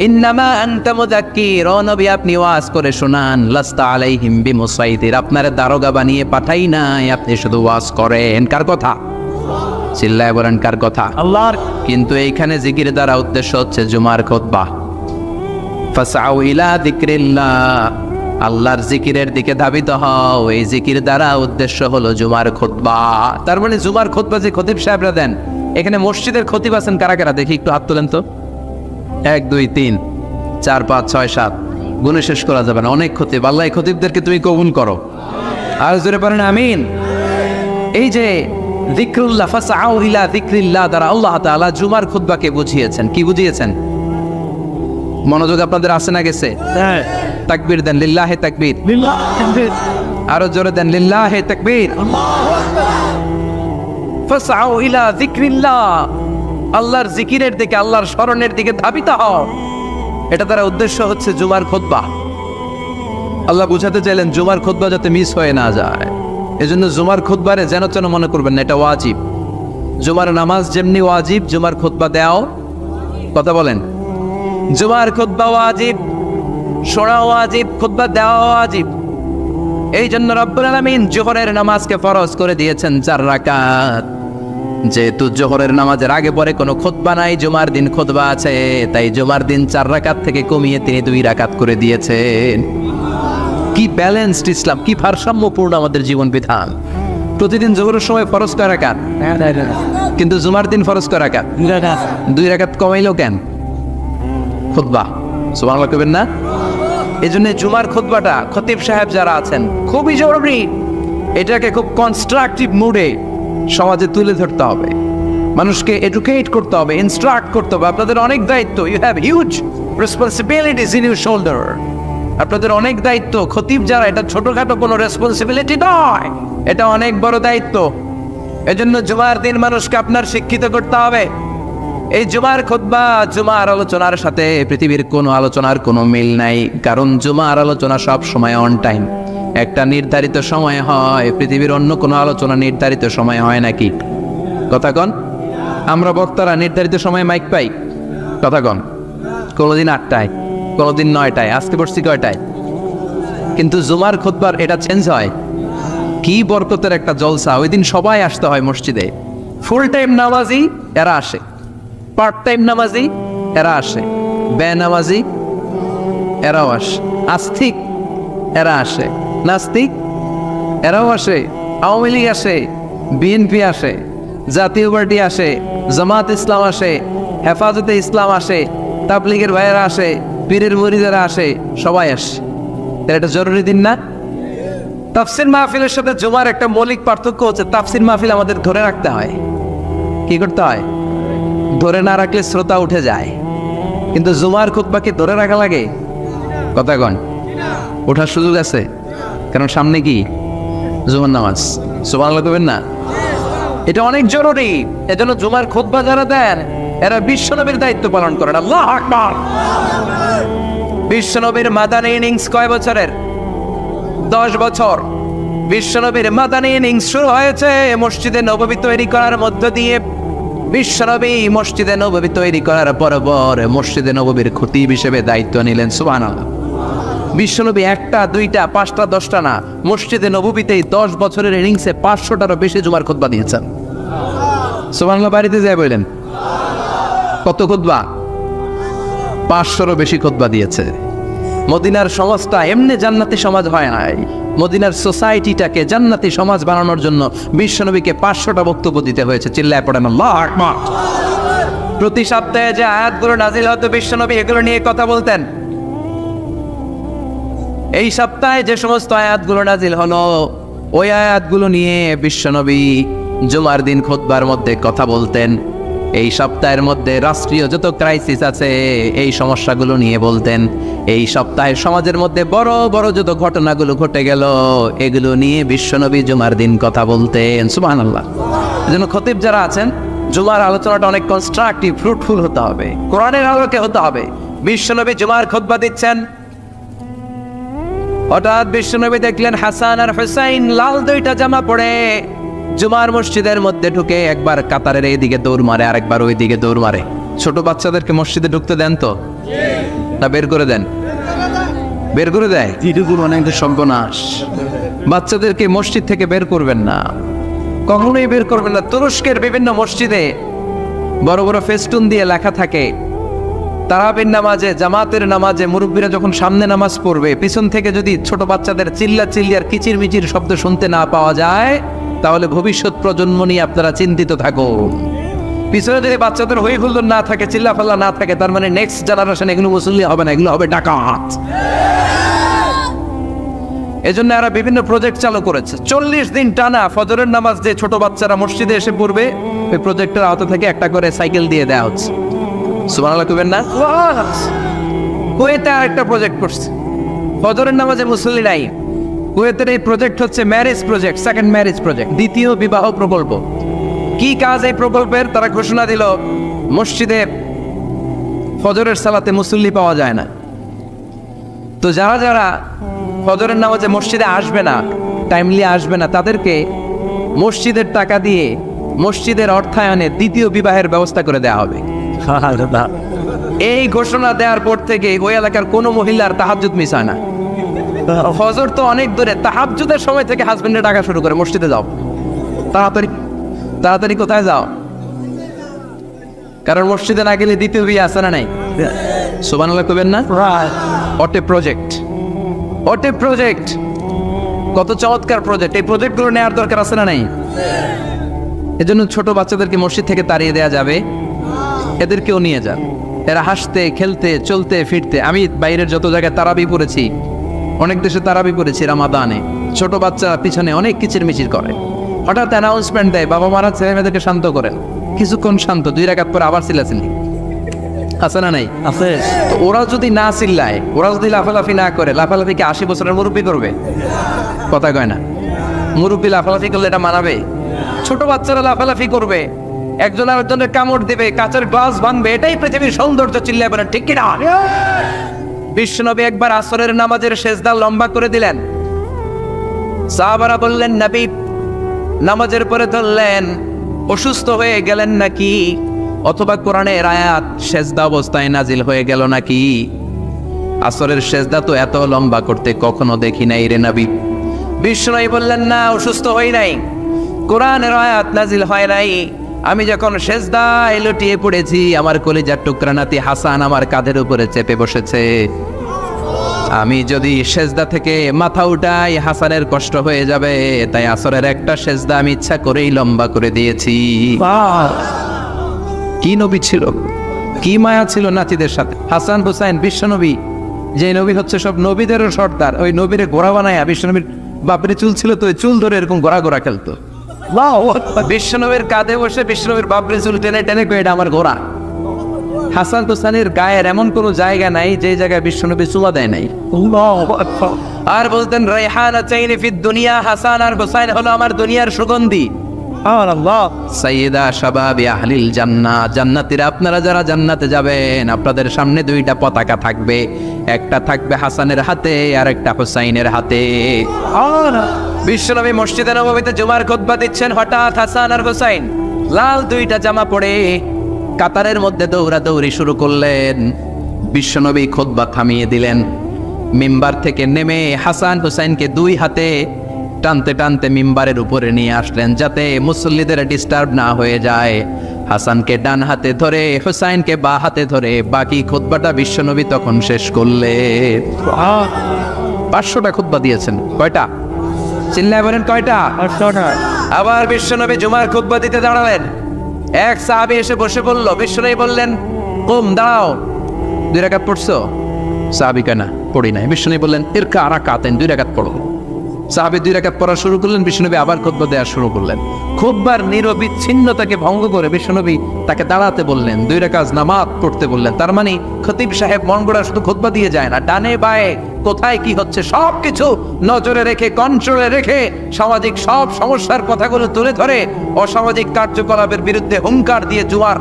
ইন্নামা আনতা মুযাক্কির, ও নবী আপনি ওয়াজ করে শোনান। লাস্তা আলাইহিম বিমুসাইতির, আপনারে দারোগা বানিয়ে পাঠাই নাই, আপনি শুধু ওয়াজ করেন। কার কথা? চিল্লায় বলেন, কার কথা? আল্লাহর। কিন্তু এইখানে জিকির দ্বারা উদ্দেশ্য হচ্ছে জুমার খুতবা। ফাসআউ ইলা যিকরিল্লাহ, আল্লাহর জিকিরের দিকে ধাবিত হও, এই জিকির দ্বারা উদ্দেশ্য হলো জুমার খুতবা। তার মানে জুমার খুতবা যে খতিব সাহেবরা দেন, এখানে মসজিদের খতিব আছেন কারা কারা? দেখি একটু হাত তোলেন তো। 1 2 3 4 5 6 7, গুণে শেষ করা যাবে না, অনেক খতিব। আল্লাহ এই খতিবদেরকে তুমি কবুল করো, আর জোরে পড়েন আমিন। এই যে যিকরুল্লাহ, ফাসআউ ইলা যিকরিল্লাহ দ্বারা আল্লাহ তাআলা জুমার খুতবাকে বুঝিয়েছেন। কি বুঝিয়েছেন? মনোযোগ আপনাদের আসে না গেছে? তাকবীর দেন, লিল্লাহে তাকবীর। আরো জোরে দেন, লিল্লাহে তাকবীর। ফাসআউ ইলা যিকরিল্লাহ, আল্লাহর জিকিরের দিকে, আল্লাহর স্মরণের দিকে ধাবিত হও। এটা তার উদ্দেশ্য হচ্ছে জুমার খুতবা। আল্লাহ বুঝাতে চাইলেন জুমার খুতবা যাতে মিস হয়ে না যায়, এজন্য জুমার খুতবারে যেন তেন মনে করবেন না, এটা ওয়াজিব। জুমার নামাজ যেমনি ওয়াজিব, জুমার খুতবা দেও। কথা বলেন, জুমার খুতবা ওয়াজিব, শোনা ওয়াজিব, খুতবা দেওয়া ওয়াজিব। এই জন্য রব্বুল আলামিন জোহরের নামাজকে ফরজ করে দিয়েছেন 4 রাকাত। যেহেতু জোহরের নামাজের আগে পরে কোনো খুতবা নাই, জুমার দিন খুতবা আছে, তাই জুমার দিন 4 রাকাত থেকে কমিয়ে তিনি 2 রাকাত করে দিয়েছেন। কি ব্যালেন্সড ইসলাম, কি ভারসাম্যপূর্ণ আমাদের জীবন বিধান। প্রতিদিন জোহরের সময় ফরজ কয় রাকাত, কিন্তু জুমার দিন ফরজ কয় রাকাত? 2 রাকাত কমাইলো কেন? খুতবা, সুবহানাল্লাহ কইবেন না? এই জন্য জুমার খুতবাটা খতিব সাহেব যারা আছেন খুবই জরুরি। এটাকে খুব কনস্ট্রাকটিভ মুডে সমাজে তুলে ধরতে হবে, মানুষকে এডুকেট করতে হবে, ইনস্ট্রাক্ট করতে হবে। আপনাদের অনেক দায়িত্ব, you have huge responsibilities in your shoulder. আপনাদের অনেক দায়িত্ব। খতিব যারা, এটা ছোটখাটো কোনো রেসপন্সিবিলিটি নয়, এটা অনেক বড় দায়িত্ব। এজন্য জুমার দিন মানুষকে আপনার শিক্ষিত করতে হবে। এই জুমার খুতবা, জুমার আলোচনার সাথে পৃথিবীর কোনো আলোচনার কোনো মিল নাই, কারণ জুমার আলোচনা সব সময় অন টাইম, একটা নির্ধারিত সময় হয়। পৃথিবীর অন্য কোনো আলোচনা নির্ধারিত সময় হয় নাকি? কথা কন। আমরা বক্তারা নির্ধারিত সময়ে মাইক পাই, কথা কন। কোনোদিন 8টায়, কোনোদিন 9টায়, আজকে পড়ছি কয়টায়? কিন্তু জুমার খুতবার এটা চেঞ্জ হয়। কি বরকতের একটা জলসা! ওই দিন সবাই আসতে হয় মসজিদে। ফুল টাইম নামাজি এরা আসে, পার্ট টাইম নামাজি এরা আসে, বেনামাজি এরাও আসে, আস্তিক এরা আসে, নাস্তিক এরাও আসে, আওয়ামী লীগ আসে, বিএনপি আসে, জাতীয় পার্টি আসে, জামাত ইসলাম আসে, হেফাজতে ইসলাম আসে, তাবলীগের ভাইয়েরা আসে, পীরের মুরিদেরা আসে, সবাই আসে। তাহলে এটা জরুরি দিন না? তাফসির মাহফিলের সাথে জুমার একটা মৌলিক পার্থক্য হচ্ছে, তাফসির মাহফিল আমাদের ধরে রাখতে হয়। কি করতে হয়? ধরে না রাখলে শ্রোতা উঠে যায়। কিন্তু জুমার খুতবাকে ধরে রাখা লাগে? কথা কন, ওঠার সুযোগ আছে, কারণ সামনে কি জুমার নামাজ। সুবহানাল্লাহ কইবেন না? এটা অনেক জরুরি। এজন্য জুমার খুতবা যারা দেন এরা বিশ্বনবীর দায়িত্ব পালন করেন। আল্লাহু আকবার। বিশ্বনবীর মাদানী ইনিংস কয় বছরের? 10 বছর। বিশ্বনবীর মাদানী ইনিংস শুরু হয়েছে মসজিদে নববী তৈরি করার মধ্য দিয়ে। বিশ্বনবী মসজিদে নববী তৈরি করার পর মসজিদে নববীর খতিব হিসেবে দায়িত্ব নিলেন। সুবহানাল্লাহ। বিশ্বনবী 1টা 2টা 5টা 10টা না, মসজিদে নববীতেই 10 বছরের ইনিংসে 500টারও বেশি জুমার খুতবা দিয়েছেন। সুবহানাল্লাহ। বাড়িতে যায় বললেন কত খুতবা? 500রও বেশি খুতবা দিয়েছে। মদিনার সমাজটা এমনি জান্নাতি সমাজ হয় নাই। মদিনার সোসাইটিটাকে জান্নাতি সমাজ বানানোর জন্য বিশ্বনবীকে 500টা বক্তব্য দিতে হয়েছে। চিল্লায় পড়েন আল্লাহু আকবার। প্রতি সপ্তাহে যে আয়াতগুলো নাজিল হতো বিশ্বনবী এগুলো নিয়ে কথা বলতেন। এই সপ্তাহে যে সমস্ত আয়াতগুলো নাজিল হলো ওই আয়াতগুলো নিয়ে বিশ্বনবী জুমার দিন খুতবার মধ্যে কথা বলতেন। এই সপ্তাহের মধ্যে রাষ্ট্রীয় যত ক্রাইসিস আছে এই সমস্যাগুলো নিয়ে বলতেন। এই সপ্তাহে সমাজের মধ্যে বড় বড় যত ঘটনাগুলো ঘটে গেল এগুলো নিয়ে বিশ্বনবী জুমার দিন কথা বলতেন। সুবহানাল্লাহ। এজন্য খতিব যারা আছেন জুমার আলোচনাটা অনেক কনস্ট্রাকটিভ, ফ্রুটফুল হতে হবে, কোরআনের আলোকে হতে হবে। বিশ্বনবী জুমার খুতবা দিচ্ছেন, হঠাৎ বিশ্বনবী দেখলেন হাসান আর হুসাইন লাল 2টা জামা পরে জুমার মসজিদের মধ্যে ঢুকে একবার কাতারের এইদিকে দৌড় মারে আর একবার ওই দিকে দৌড় মারে। ছোট বাচ্চাদেরকে মসজিদে ঢুকতে দেন তো না বের করে দেন? বের করে দেয়। এটুকু অনেক সর্বনাশ। বাচ্চাদেরকে মসজিদ থেকে বের করবেন না, কখনোই বের করবেন না। তুরস্কের বিভিন্ন মসজিদে বড় বড় ফেস্টুন দিয়ে লেখা থাকে তারাবির নামাজে, জামাতের নামাজে মুরব্বীরা যখন সামনে নামাজ পড়বে পিছন থেকে যদি ছোট বাচ্চাদের চিল্লা চিল্লি আর কিচির মিচির শব্দ শুনতে না পাওয়া যায় তাহলে ভবিষ্যৎ প্রজন্ম নিয়ে আপনারা চিন্তিত থাকুন। পিছনে যদি বাচ্চাদের হই হুল্লোড় না থাকে, চিল্লা ফাল্লা না থাকে, তার মানে নেক্সট জেনারেশন এগুলো মুসল্লি হবে না, এগুলো হবে ডাকাত। এজন্য এরা বিভিন্ন প্রজেক্ট চালু করেছে। 40 দিন টানা ফজরের নামাজ যে ছোট বাচ্চারা মসজিদে এসে পড়বে ওই প্রজেক্টের আওতা থেকে একটা করে সাইকেল দিয়ে দেওয়া হচ্ছে। সুবহানাল্লাহ কইবেন না? কুয়েতে আরেকটা প্রজেক্ট করছে, ফজরের নামাজে মুসল্লি নাই। কুয়েতের এই প্রজেক্ট হচ্ছে marriage project, second marriage project, দ্বিতীয় বিবাহ প্রকল্প। কি কাজ এই প্রকল্পের? তারা ঘোষণা দিল মসজিদে ফজরের সালাতে মুসল্লি পাওয়া যায় না, তো যারা যারা ফজরের নামাজে মসজিদে আসবে না, টাইমলি আসবে না, তাদেরকে মসজিদের টাকা দিয়ে মসজিদের অর্থায়নে দ্বিতীয় বিবাহের ব্যবস্থা করে দেওয়া হবে। এই ঘোষণা দেওয়ার পর থেকে ওই এলাকার কোনো মহিলার তাহাজ্জুদ মিস হয় না। ফজর তো অনেক দূরে, তাহাজ্জুদের সময় থেকে হাজবেন্ডে ডাকা শুরু করে মসজিদে যাও, তাড়াতাড়ি তাড়াতাড়ি কোথায় যাও, কারণ মসজিদে না গেলে দ্বিতীয় বিয়ে আছে না নাই? সুবহানাল্লাহ কইবেন না? অটে প্রজেক্ট, অটে প্রজেক্ট, কত চমৎকার প্রজেক্ট! এই প্রজেক্টগুলো নেওয়ার দরকার আছে না নাই? এজন্য ছোট বাচ্চাদেরকে মসজিদ থেকে তাড়িয়ে দেওয়া যাবে, এদেরকেও নিয়ে যান। এরা হাসতে খেলতে চলতে ফিরতে, আমি বাইরের যত জায়গায় তারাবি পড়েছি, অনেক দেশে তারাবি পড়েছি রামাদানে, ছোট বাচ্চা পিছনে অনেক কিচির মিচির করে, হঠাৎ অ্যানাউন্সমেন্ট দেয় বাবা মারা ছেলে মেয়েদেরকে শান্ত করেন, কিছুক্ষণ শান্ত, 2 রাকাত পরে আবার চিল্লাচিল্লি, আছে না নাই? আছে। তো ওরা যদি না চিল্লায়, ওরা যদি লাফালাফি না করে, লাফালাফি কি 80 বছরের মুরব্বী করবে? কথা কয় না। মুরব্বী লাফালাফি করলে এটা মানাবে? ছোট বাচ্চারা লাফালাফি করবে, একজন আরেকজনের কামড় দিবে, কাঁচের গ্লাস ভাঙবে, এটাই পৃথিবীর সৌন্দর্য। চিল্লায় বলেন ঠিক কিনা? বিশ্বনবী একবার আসরের নামাজের সেজদা লম্বা করে দিলেন, সাহাবারা বললেন নবী, নামাজের পরে ধরলেন অসুস্থ হয়ে গেলেন নাকি, অথবা কোরআনের আয়াত সেজদা অবস্থায় নাজিল হয়ে গেল নাকি? আসরের সেজদা তো এত লম্বা করতে কখনো দেখি নাই রে নবী। বিষ্ণু বললেন না, অসুস্থ হই নাই, কোরআনের আয়াত নাজিল হয় নাই। আমি যখন সেজদায় লুটিয়ে পড়েছি, আমার কলিজার টুকরা নাতি হাসান আমার কাঁধের উপরে চেপে বসেছে। আমি যদি সেজদা থেকে মাথা উঠাই হাসানের কষ্ট হয়ে যাবে, তাই আসরের একটা সেজদা আমি ইচ্ছা করেই লম্বা করে দিয়েছি। কি নবী ছিল, কি মায়া ছিল নাতিদের সাথে। হাসান হুসাইন বিশ্বনবী, যে নবী হচ্ছে সব নবীদেরও সর্দার, ওই নবীরে ঘোড়া বানায় বিশ্বনবীর বাপের চুল ছিল তো ওই চুল ধরে এরকম ঘোড়া ঘোড়া খেলতো। বিশ্বনবীর কাঁধে বসে বিশ্বনবীর বাপরে চুল টেনে টেনে কয়ে এটা আমার ঘোড়া। হাসান হুসাইনের গায়ের এমন কোনো জায়গা নাই যে জায়গায় বিশ্বনবী চুমা দেয় নাই। আর বলতেন রায়হানা চাইনি ফিদ দুনিয়া, হাসান আর হুসাইন হলো আমার দুনিয়ার সুগন্ধি। সাইয়্যিদা শাবাবি আহলিল জান্নাহ, জান্নাতীরা আপনারা যারা জান্নাতে যাবেন, আপনাদের সামনে দুইটা পতাকা থাকবে, একটা থাকবে হাসানের হাতে আর একটা হুসাইনের হাতে। বিশ্বনবী মসজিদে নববীতে জুমার খুতবা দিচ্ছেন, হঠাৎ হাসান আর হুসাইন লাল দুইটা জামা পরে কাতারের মধ্যে দৌড়াদৌড়ি শুরু করলেন। বিশ্বনবী খুতবা থামিয়ে দিলেন, মিম্বার থেকে নেমে হাসান হুসাইনকে দুই হাতে টানতে টানতে মিম্বারের উপরে নিয়ে আসলেন, যাতে মুসল্লিদের ডিস্টার্ব না হয়ে যায়। হাসানকে ডান হাতে ধরে হুসাইনকে বা হাতে ধরে বাকি খুতবাটা বিশ্বনবী তখন শেষ করলেন। 500টা খুতবা দিয়েছেন। কয়টা? চিল্লায় বলেন কয়টা? আবার বিশ্বনবী জুমার খুতবা দিতে দাঁড়ালেন। এক সাহাবী এসে বসে বলল, বিশ্বনবী বললেন কুম, দাঁড়াও, 2 রাকাত পড়ছো? সাহাবী কেনা পড়ি নাই। বিশ্বনবী বললেন ইরকা রাকাতাইন, 2 রাকাত পড়ো। সাহাবী 2 রাকাত পড়া শুরু করলেন, বিশ্বনবী আবার খুতবা দেওয়া শুরু করলেন। খুতবার নিরবিচ্ছিন্নতাকে ভঙ্গ করে বিশ্বনবী তাকে দাঁড়াতে বললেন, 2 রাকাত নামাজ পড়তে বললেন। তার মানে খতিব সাহেব মন গড়া শুধু খুতবা দিয়ে যায় না, ডানে বায়ে কোথায় কি হচ্ছে সব কিছু নজরে রেখে, কন্ট্রোলে রেখে সামাজিক সব সমস্যার কথাগুলো তুলে ধরে অসামাজিক কার্যকলাপের বিরুদ্ধে হুঙ্কার দিয়ে জুয়ার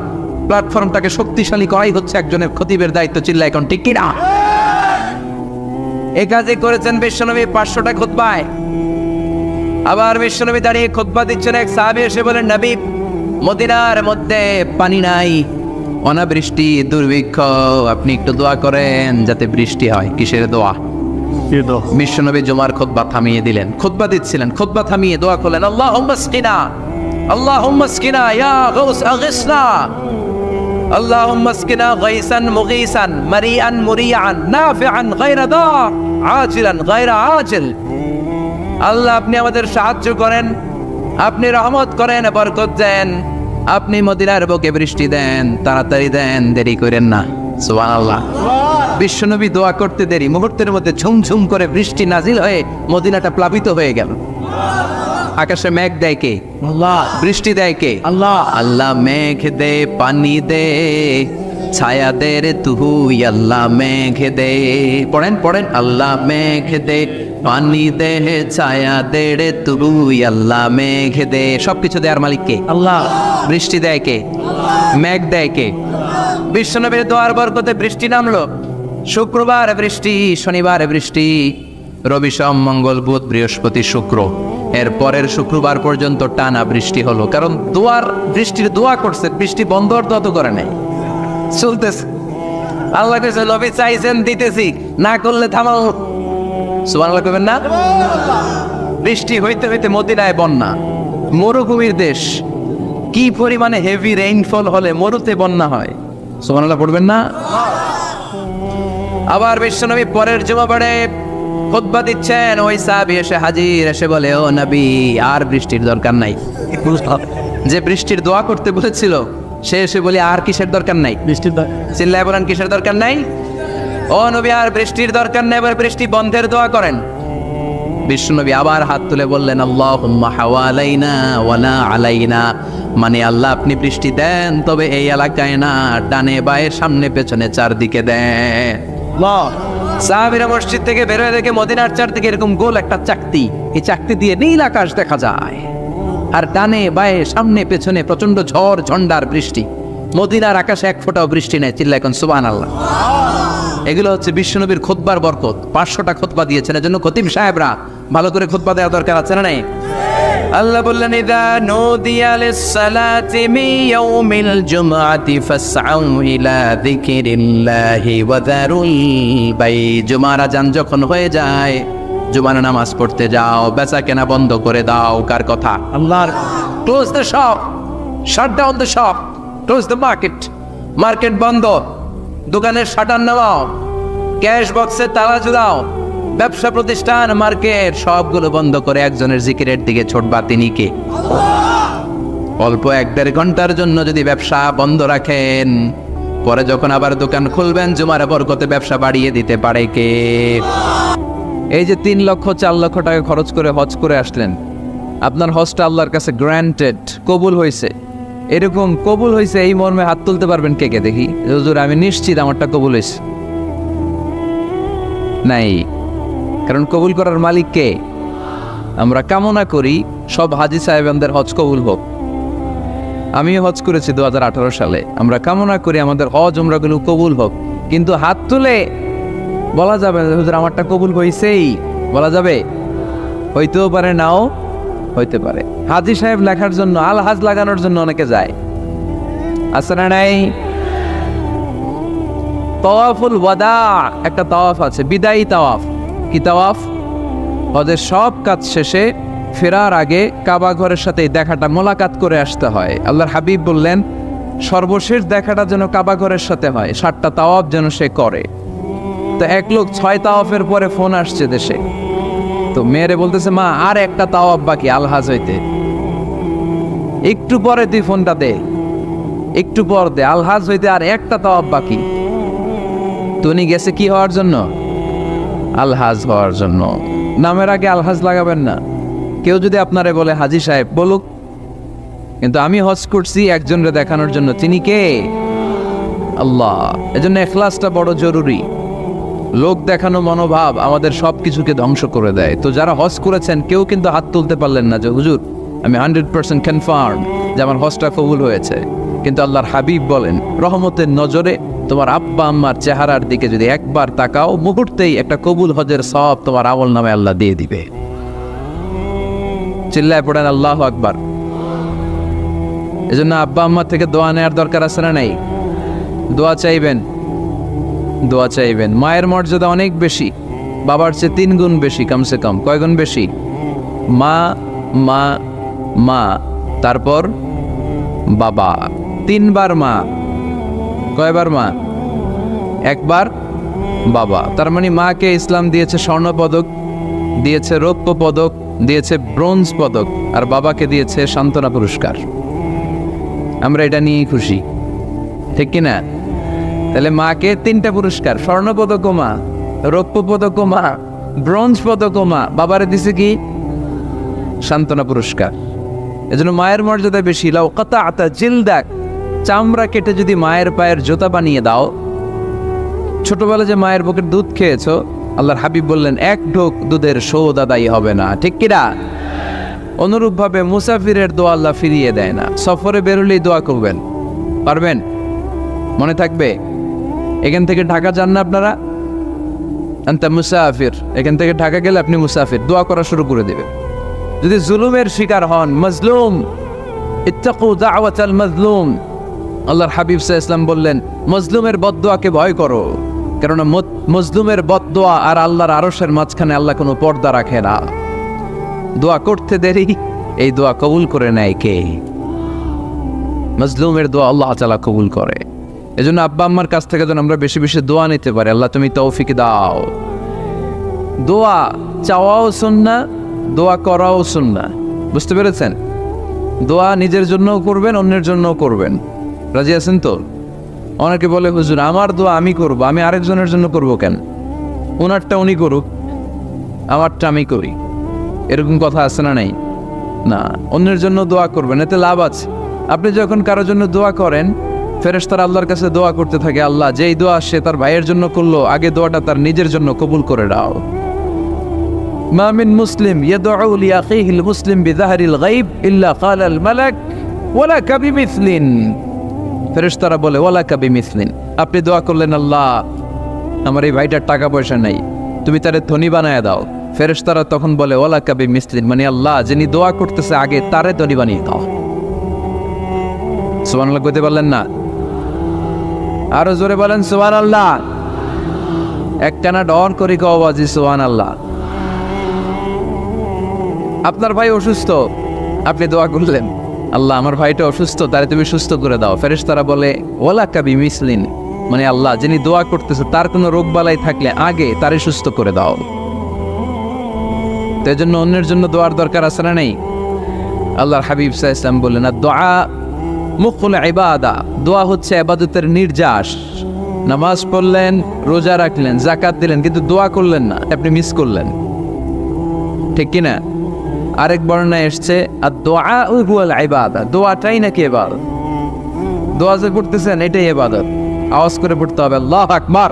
প্ল্যাটফর্মটাকে শক্তিশালী করাই হচ্ছে একজনের খতিবের দায়িত্ব। চিল্লা এখন ঠিক কিনা? এ কাজে করেছেন বিশ্বনবী 500টা খুতবায়। আবার বিশ্বনবী দাঁড়িয়ে খুতবা দিচ্ছেন, এক সাহাবী এসে বলেন, নবী মদিনার মধ্যে পানি নাই, অনাবৃষ্টি, দুর্ভিক্ষ, আপনি একটু দোয়া করেন যাতে বৃষ্টি হয়। কিসের দোয়া? বিশ্বনবী জুমার খুতবা থামিয়ে দিলেন, খুতবা দিচ্ছিলেন, খুতবা থামিয়ে দোয়া করলেন, আল্লাহুম্মা আসকিনা, আল্লাহুম্মা আসকিনা ইয়া গাউস আগিসনা, আল্লাহুম্মা আসকিনা গাইসান মুগীসান মারিআন মুরিআন নাফিআন গায়রা দার আজিলান গায়রা আজিল। আল্লাহ আপনি আমাদের সাহায্য করেন, আপনি রহমত করেন, বরকত দেন, আপনি মদিনার বুকে বৃষ্টি দেন, তাড়াতাড়ি দেন, দেরি করেন না। সুবহানাল্লাহ। বিশ্বনবী দোয়া করতে দেরি, মুহূর্তের মধ্যে ঝুমঝুম করে বৃষ্টি নাজিল হয়ে মদিনাটা প্লাবিত হয়ে গেল। আকাশে মেঘ দেয় কে? আল্লাহ। বৃষ্টি দেয় কে? আল্লাহ। আল্লাহ মেঘ দে, পানি দে, ছায়া দে রে তুই, আল্লাহ মেঘ দে। পড়েন পড়েন, আল্লাহ মেঘ দে, পানি দে, ছায়া দে রে তুই, আল্লাহ মেঘ দে। সবকিছু দেয়ার মালিক কে? আল্লাহ। বৃষ্টি দেয় কে? মেঘ দেয় কে? বিশ্বনবীর দোয়ার বরকতে বৃষ্টি নামলো। শুক্রবার বৃষ্টি, শনিবার বৃষ্টি, রবি সোম মঙ্গল বুধ বৃহস্পতি শুক্র, এর পরের শুক্রবার পর্যন্ত টানা বৃষ্টি হলো। কারণ দোয়ার বৃষ্টির দোয়া করছে, বৃষ্টি বন্ধ তো করে নাই, চলতেছে। আল্লাহ কাছে নবী চাইছেন, দিতেছি, না করলে থামাও। সুবহানাল্লাহ কইবেন না? বৃষ্টি হইতে হইতে মদিনায় বন্যা, মরুভূমির দেশ, কি পরিমাণে হেভি রেইনফল হলে মরুতে বন্যা হয়। সুবহানাল্লাহ পড়বেন না? আবার বিশ্বনবী পরের জুমাবারে খুতবা দিচ্ছেন, ওই সাহাবী এসে হাজির, এসে বলে, ও নবী আর বৃষ্টির দরকার নাই। যে বৃষ্টির দোয়া করতে বলেছিল সে এসে বলে আর কিসের দরকার নাই? বৃষ্টির দরকার। চিল্লায় বলেন কিসের দরকার নাই? ও নবী আর বৃষ্টির দরকার নাই, এবার বৃষ্টি বন্ধের দোয়া করেন। বিশ্বনবী আবার হাত তুলে বললেন, আল্লাহুম্মা হাওয়ালাইনা ওয়ালা আলাইনা, মানে আল্লাহ আপনি বৃষ্টি দেন, তবে এই এলাকায় না, ডানে বায়ে সামনে পেছনে চারদিকে দেন। সাহাবীরা মসজিদ থেকে বের হয়ে দেখে মদিনার চারদিকে এরকম গোল একটা চাকতি, এই চাকতি দিয়ে নীল আকাশ দেখা যায়, আর ডানে বায়ে সামনে পেছনে প্রচন্ড ঝড় ঝন্ডার বৃষ্টি। মদিনার আকাশে এক ফোঁটাও বৃষ্টি নেই। চিল্লা এখন সুবহানাল্লাহ। এগুলো হচ্ছে বিশ্বনবীর খুতবার বরকত। 500টা খুতবা দিয়েছেন, এজন্য খতিব সাহেবরা ভালো করে খুতবা দেওয়া দরকার আছে না নাই? আল্লাহ বললেন ইদা নুদিয়া লিস-সালাতি মিন ইয়াউমিল জুমআতি ফাসআউ ইলা যিকিরিল্লাহি ওয়া যারুল বাই। জুমার আযান যখন হয়ে যায়, জুমার নামাজ পড়তে যাও, বেচা কেনা বন্ধ করে দাও। কার কথা? আল্লাহর close the shop, shut down the shop, close the market. Market বন্ধ, দোকানের শাটার নামাও, ক্যাশ বক্সে তালা ঝুলাও, ব্যবসা প্রতিষ্ঠান, মার্কেট সবগুলো বন্ধ করে একজনের জিকিরের দিকে ছোটবা। তিনি কে? অল্প 1-1.5 ঘন্টার জন্য যদি ব্যবসা বন্ধ রাখেন, পরে যখন আবার দোকান খুলবেন, জুমার বরকতে ব্যবসা বাড়িয়ে দিতে পারে কে? এই যে 3 লক্ষ 4 লক্ষ টাকা খরচ করে হজ করে আসলেন, আপনার হজটা আল্লাহর কাছে গ্র্যান্টেড, কবুল হয়েছে। এরকম কবুল হয়েছে এই মর্মে হাত তুলতে পারবেন কে কে? দেখি। হুজুর আমি নিশ্চিত আমারটা কবুল হয়েছে। নাই, কারণ কবুল করার মালিক কে? আমরা কামনা করি সব হাজি সাহেবদের হজ কবুল হোক। আমিও হজ করেছি 2018 সালে। আমরা কামনা করি আমাদের হজ উমরাগুলো কবুল হোক, কিন্তু হাত তুলে বলা যাবে না হুজুর আমারটা কবুল হয়েছেই, বলা যাবে? হইতেও পারে, নাও হইতে পারে। হাজি সাহেব লেখার জন্য, আল হাজ লাগানোর জন্য অনেকে যায়, আছে না নাই? তাওয়াফুল ওয়াদা একটা তাওয়াফ আছে, বিদায়ী তাওয়াফ। কি তাওয়াফ? হজের সব কাজ শেষে ফেরার আগে কাবা ঘরের সাথে দেখাটা, মোলাকাত করে আসতে হয়। আল্লাহর হাবিব বললেন সর্বশেষ দেখাটা যেন কাবা ঘরের সাথে হয়, 7টা তাওয়াফ যেন সে করে। তো এক লোক 6 তাওয়াফের পরে ফোন আসছে দেশে, তো মেয়েরে বলতেছে মা আর একটা তাওয়াফ বাকি আলহাজ হইতে, একটু পরে তুই ফোনটা দে, একটু পর দে, আলহাজ হইতে আর একটা তাওয়াফ বাকি। তুমি গেছে কি হওয়ার জন্য? আলহাজ হওয়ার জন্য। নামের আগে আলহাজ লাগাবেন না। কেউ যদি আপনারে বলে হাজি সাহেব, বলুক, কিন্তু আমি হজ করছি একজনরে দেখানোর জন্য। তিনি কে? আল্লাহ। এজন্য ইখলাসটা বড় জরুরি। লোক দেখানো মনোভাব আমাদের সব কিছুকে ধ্বংস করে দেয়। তো যারা হজ করেছেন কেউ কিন্তু হাত তুলতে পারলেন না যে হুজুর আমি 100% কনফার্ম যে আমার হজটা কবুল হয়েছে। কিন্তু আল্লাহর হাবিব বলেন রহমতের নজরে তোমার আব্বা আম্মার চেহারার দিকে যদি একবার তাকাও, মুহূর্তেই একটা কবুল হজের সব তোমার আমল নামে আল্লাহ দিয়ে দিবে। চিল্লায় পড়েন আল্লাহু আকবার। এজন্য আব্বা আম্মা থেকে দোয়া নেওয়ার দরকার আছে না নাই? দোয়া চাইবেন, দোয়া চাইবেন। মায়ের মর্যাদা অনেক বেশি, বাবার চেয়ে 3 গুণ বেশি, কমসে কম। কয় গুণ বেশি? মা মা মা, তারপর বাবা। 3 বার মা। কয়বার মা? 1 বার বাবা। তার মানে মাকে ইসলাম দিয়েছে স্বর্ণ পদক, দিয়েছে রৌপ্য পদক, দিয়েছে ব্রোঞ্জ পদক, আর বাবাকে দিয়েছে সান্ত্বনা পুরস্কার। আমরা এটা নিয়েই খুশি, ঠিক কিনা? তাহলে মাকে 3টা পুরস্কার, স্বর্ণ পদক মা, রৌপ্য পদক মা, ব্রোঞ্জ পদক মা, বাবারে দিছে কি? সান্ত্বনা পুরস্কার। এজন্য মায়ের মর্যাদা বেশি। লাউ কাতাআতা জিলদাক, চামড়া কেটে যদি মায়ের পায়ের জুতা বানিয়ে দাও। ছোটবেলা যে মায়ের বুকের দুধ খেয়েছো, আল্লাহর হাবিব বললেন 1 ঢোক দুধের শোধ আদায় হবে না, ঠিক কিনা? অনুরূপভাবে মুসাফিরের দোয়া আল্লাহ ফিরিয়ে দেয় না। সফরে বেরোলেই দোয়া করবেন, পারবেন? মনে থাকবে? এখান থেকে ঢাকা যান না আপনারা? আনতা মুসাফির, এখান থেকে ঢাকা গেলে আপনি মুসাফির, দোয়া করা শুরু করে দেবেন। যদি জুলুমের শিকার হন, মাজলুম, ইত্তাকু দাওয়াতাল মাজলুম, আল্লাহর হাবিব সাল্লাল্লাহু আলাইহি ওয়াসাল্লাম বললেন মজলুমের বদদোয়াকে ভয় করো, কেননা মজলুমের বদদোয়া আর আল্লাহর আরশের মাঝখানে আল্লাহ কোনো পর্দা রাখে না। দোয়া করতে দেরি, এই দোয়া কবুল করে নেয় কে? মজলুমের দোয়া আল্লাহ তাআলা কবুল করে। এজন্য আব্বা আম্মার কাছ থেকে যেন আমরা বেশি বেশি দোয়া নিতে পারি। আল্লাহ তুমি তৌফিক দাও। দোয়া চাওয়াও সুন্নাহ, দোয়া করাও সুন্নাহ। বুঝতে পেরেছেন? দোয়া নিজের জন্যও করবেন, অন্যের জন্যও করবেন। রাজি আছেন তো? অনেকে বলে হুজুর আমার দোয়া আমি করব, আমি আরেকজনের জন্য করব কেন? ওনারটা উনি করুক, আমারটা আমি করি, এরকম কথা আছে না নাই? না, অন্যের জন্য দোয়া করবেন, এতে লাভ আছে। আপনি যখন কারোর জন্য দোয়া করেন, ফেরেশতারা আল্লাহর কাছে দোয়া করতে থাকে, আল্লাহ যেই দোয়া সে তার ভাইয়ের জন্য করলো, আগে দোয়াটা তার নিজের জন্য কবুল করে দাও। মা মিন মুসলিম ইয়াদউ লিআখিহিল মুসলিম বিযাহরিল গায়ব ইল্লা ক্বালাল মালাক ওয়ালাকা বিমিসলিন। ফেরেশতারা বলে ওয়ালাকা বিমিসলিন। আপনি দোয়া করলেন আল্লাহ আমার এই ভাইটার টাকা পয়সা নাই, তুমি তারে ধনী বানায় দাও, ফেরেশতারা তখন বলে ওয়ালা কাবি মিসলিন, মানে আল্লাহ যিনি দোয়া করতেছে আগে তারে তৈরি বানিয়ে দাও। সুবহানাল্লাহ কইতে পারলেন না? আরো জোরে বলেন সুবহানাল্লাহ। একটানা ডন করি কওয়াজি সুবহানাল্লাহ। আপনার ভাই অসুস্থ, আপনি দোয়া করলেন আল্লাহ আমার ভাইটা অসুস্থ, তারে তুমি সুস্থ করে দাও। ফেরেশতারা বলে ওয়ালা কাবি মিসলিন, মানে আল্লাহ যিনি দোয়া করতেছে তার কোনো রোগ বালাই থাকলে আগে তারে সুস্থ করে দাও। তো এজন্য অন্যের জন্য দোয়ার দরকার আছে না নেই? আল্লাহর হাবিব সাল্লাল্লাহু আলাইহি ওয়াসাল্লাম বললেন দোয়া মুখুল ইবাদা, দোয়া হচ্ছে ইবাদতের নির্যাস। নামাজ পড়লেন, রোজা রাখলেন, যাকাত দিলেন, কিন্তু দোয়া করলেন না, আপনি মিস করলেন, ঠিক কি না? আরেক বর্ণনায় এসেছে আর দোয়া হুয়াল ইবাদা, দোয়াটাই নাকি ইবাদত। দোয়া যে করতেছেন এটাই ইবাদত। আওয়াজ করে পড়তে হবে আল্লাহু আকবার।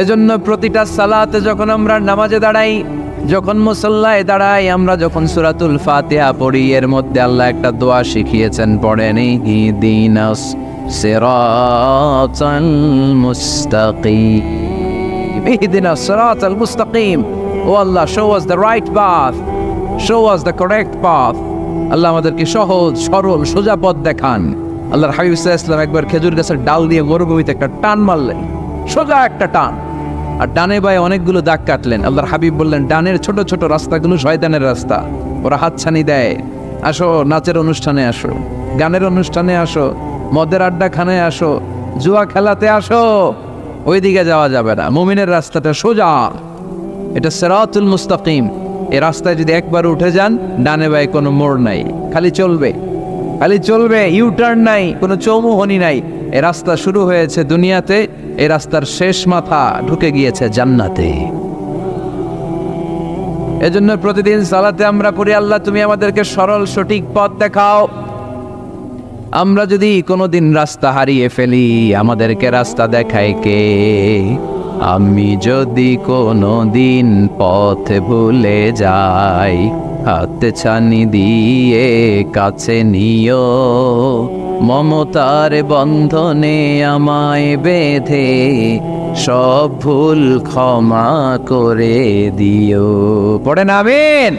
এজন্য প্রতিটা সালাতে যখন আমরা নামাজে দাঁড়াই, যখন মুসল্লায় দাঁড়াই, আমরা যখন সূরাতুল ফাতিহা পড়ি, এর মধ্যে আল্লাহ একটা দোয়া শিখিয়েছেন, পড়েন ইহদিনাস সিরাতাল মুস্তাকিম, ইহদিনাস সিরাতাল মুস্তাকিম। ও আল্লাহ, show us the right path, show us the correct path। আল্লাহ আমাদেরকে সহজ সরল সোজা পথ দেখান। আল্লাহর হাবিব সাল্লাল্লাহু আলাইহি ওয়াসাল্লাম একবার খেজুর গাছের ডাল দিয়ে মরুভূমিতে একটা টান মারলেন, সোজা একটা টান, আর ডানে বায়ে অনেকগুলো দাগ কাটলেন। আল্লাহর হাবিব বললেন ডানের ছোট ছোট রাস্তাগুলো শয়তানের রাস্তা, ওরা হাতছানি দেয়। আসো নাচের অনুষ্ঠানে আসো, গানের অনুষ্ঠানে আসো, মদের আড্ডাখানায় আসো, জুয়া খেলাতে আসো, ওইদিকে যাওয়া যাবে না। মুমিনের রাস্তাটা সোজা, এটা সিরাতুল মুস্তাকিম। এই রাস্তায় যদি একবার উঠে যান, ডানে বায়ে কোনো মোড় নাই, খালি চলবে, খালি চলবে, ইউটার্ন নাই, কোনো চৌমুহনী নাই। এই রাস্তা শুরু হয়েছে দুনিয়াতে, এই রাস্তার শেষ মাথা ঢুকে গিয়েছে জান্নাতে। এজন্য প্রতিদিন সালাতে আমরা পড়ি আল্লাহ তুমি আমাদেরকে সরল সঠিক পথ দেখাও। আমরা যদি কোনোদিন রাস্তা হারিয়ে ফেলি, আমাদেরকে রাস্তা দেখায় কে? আমি যদি কোনোদিন পথ ভুলে যাই, হাতে ছানি দিয়ে কাছে নিও, মমতার বন্ধনে আমায় বেঁধে সব ভুল ক্ষমা করে দিও। পড়েন আমিন।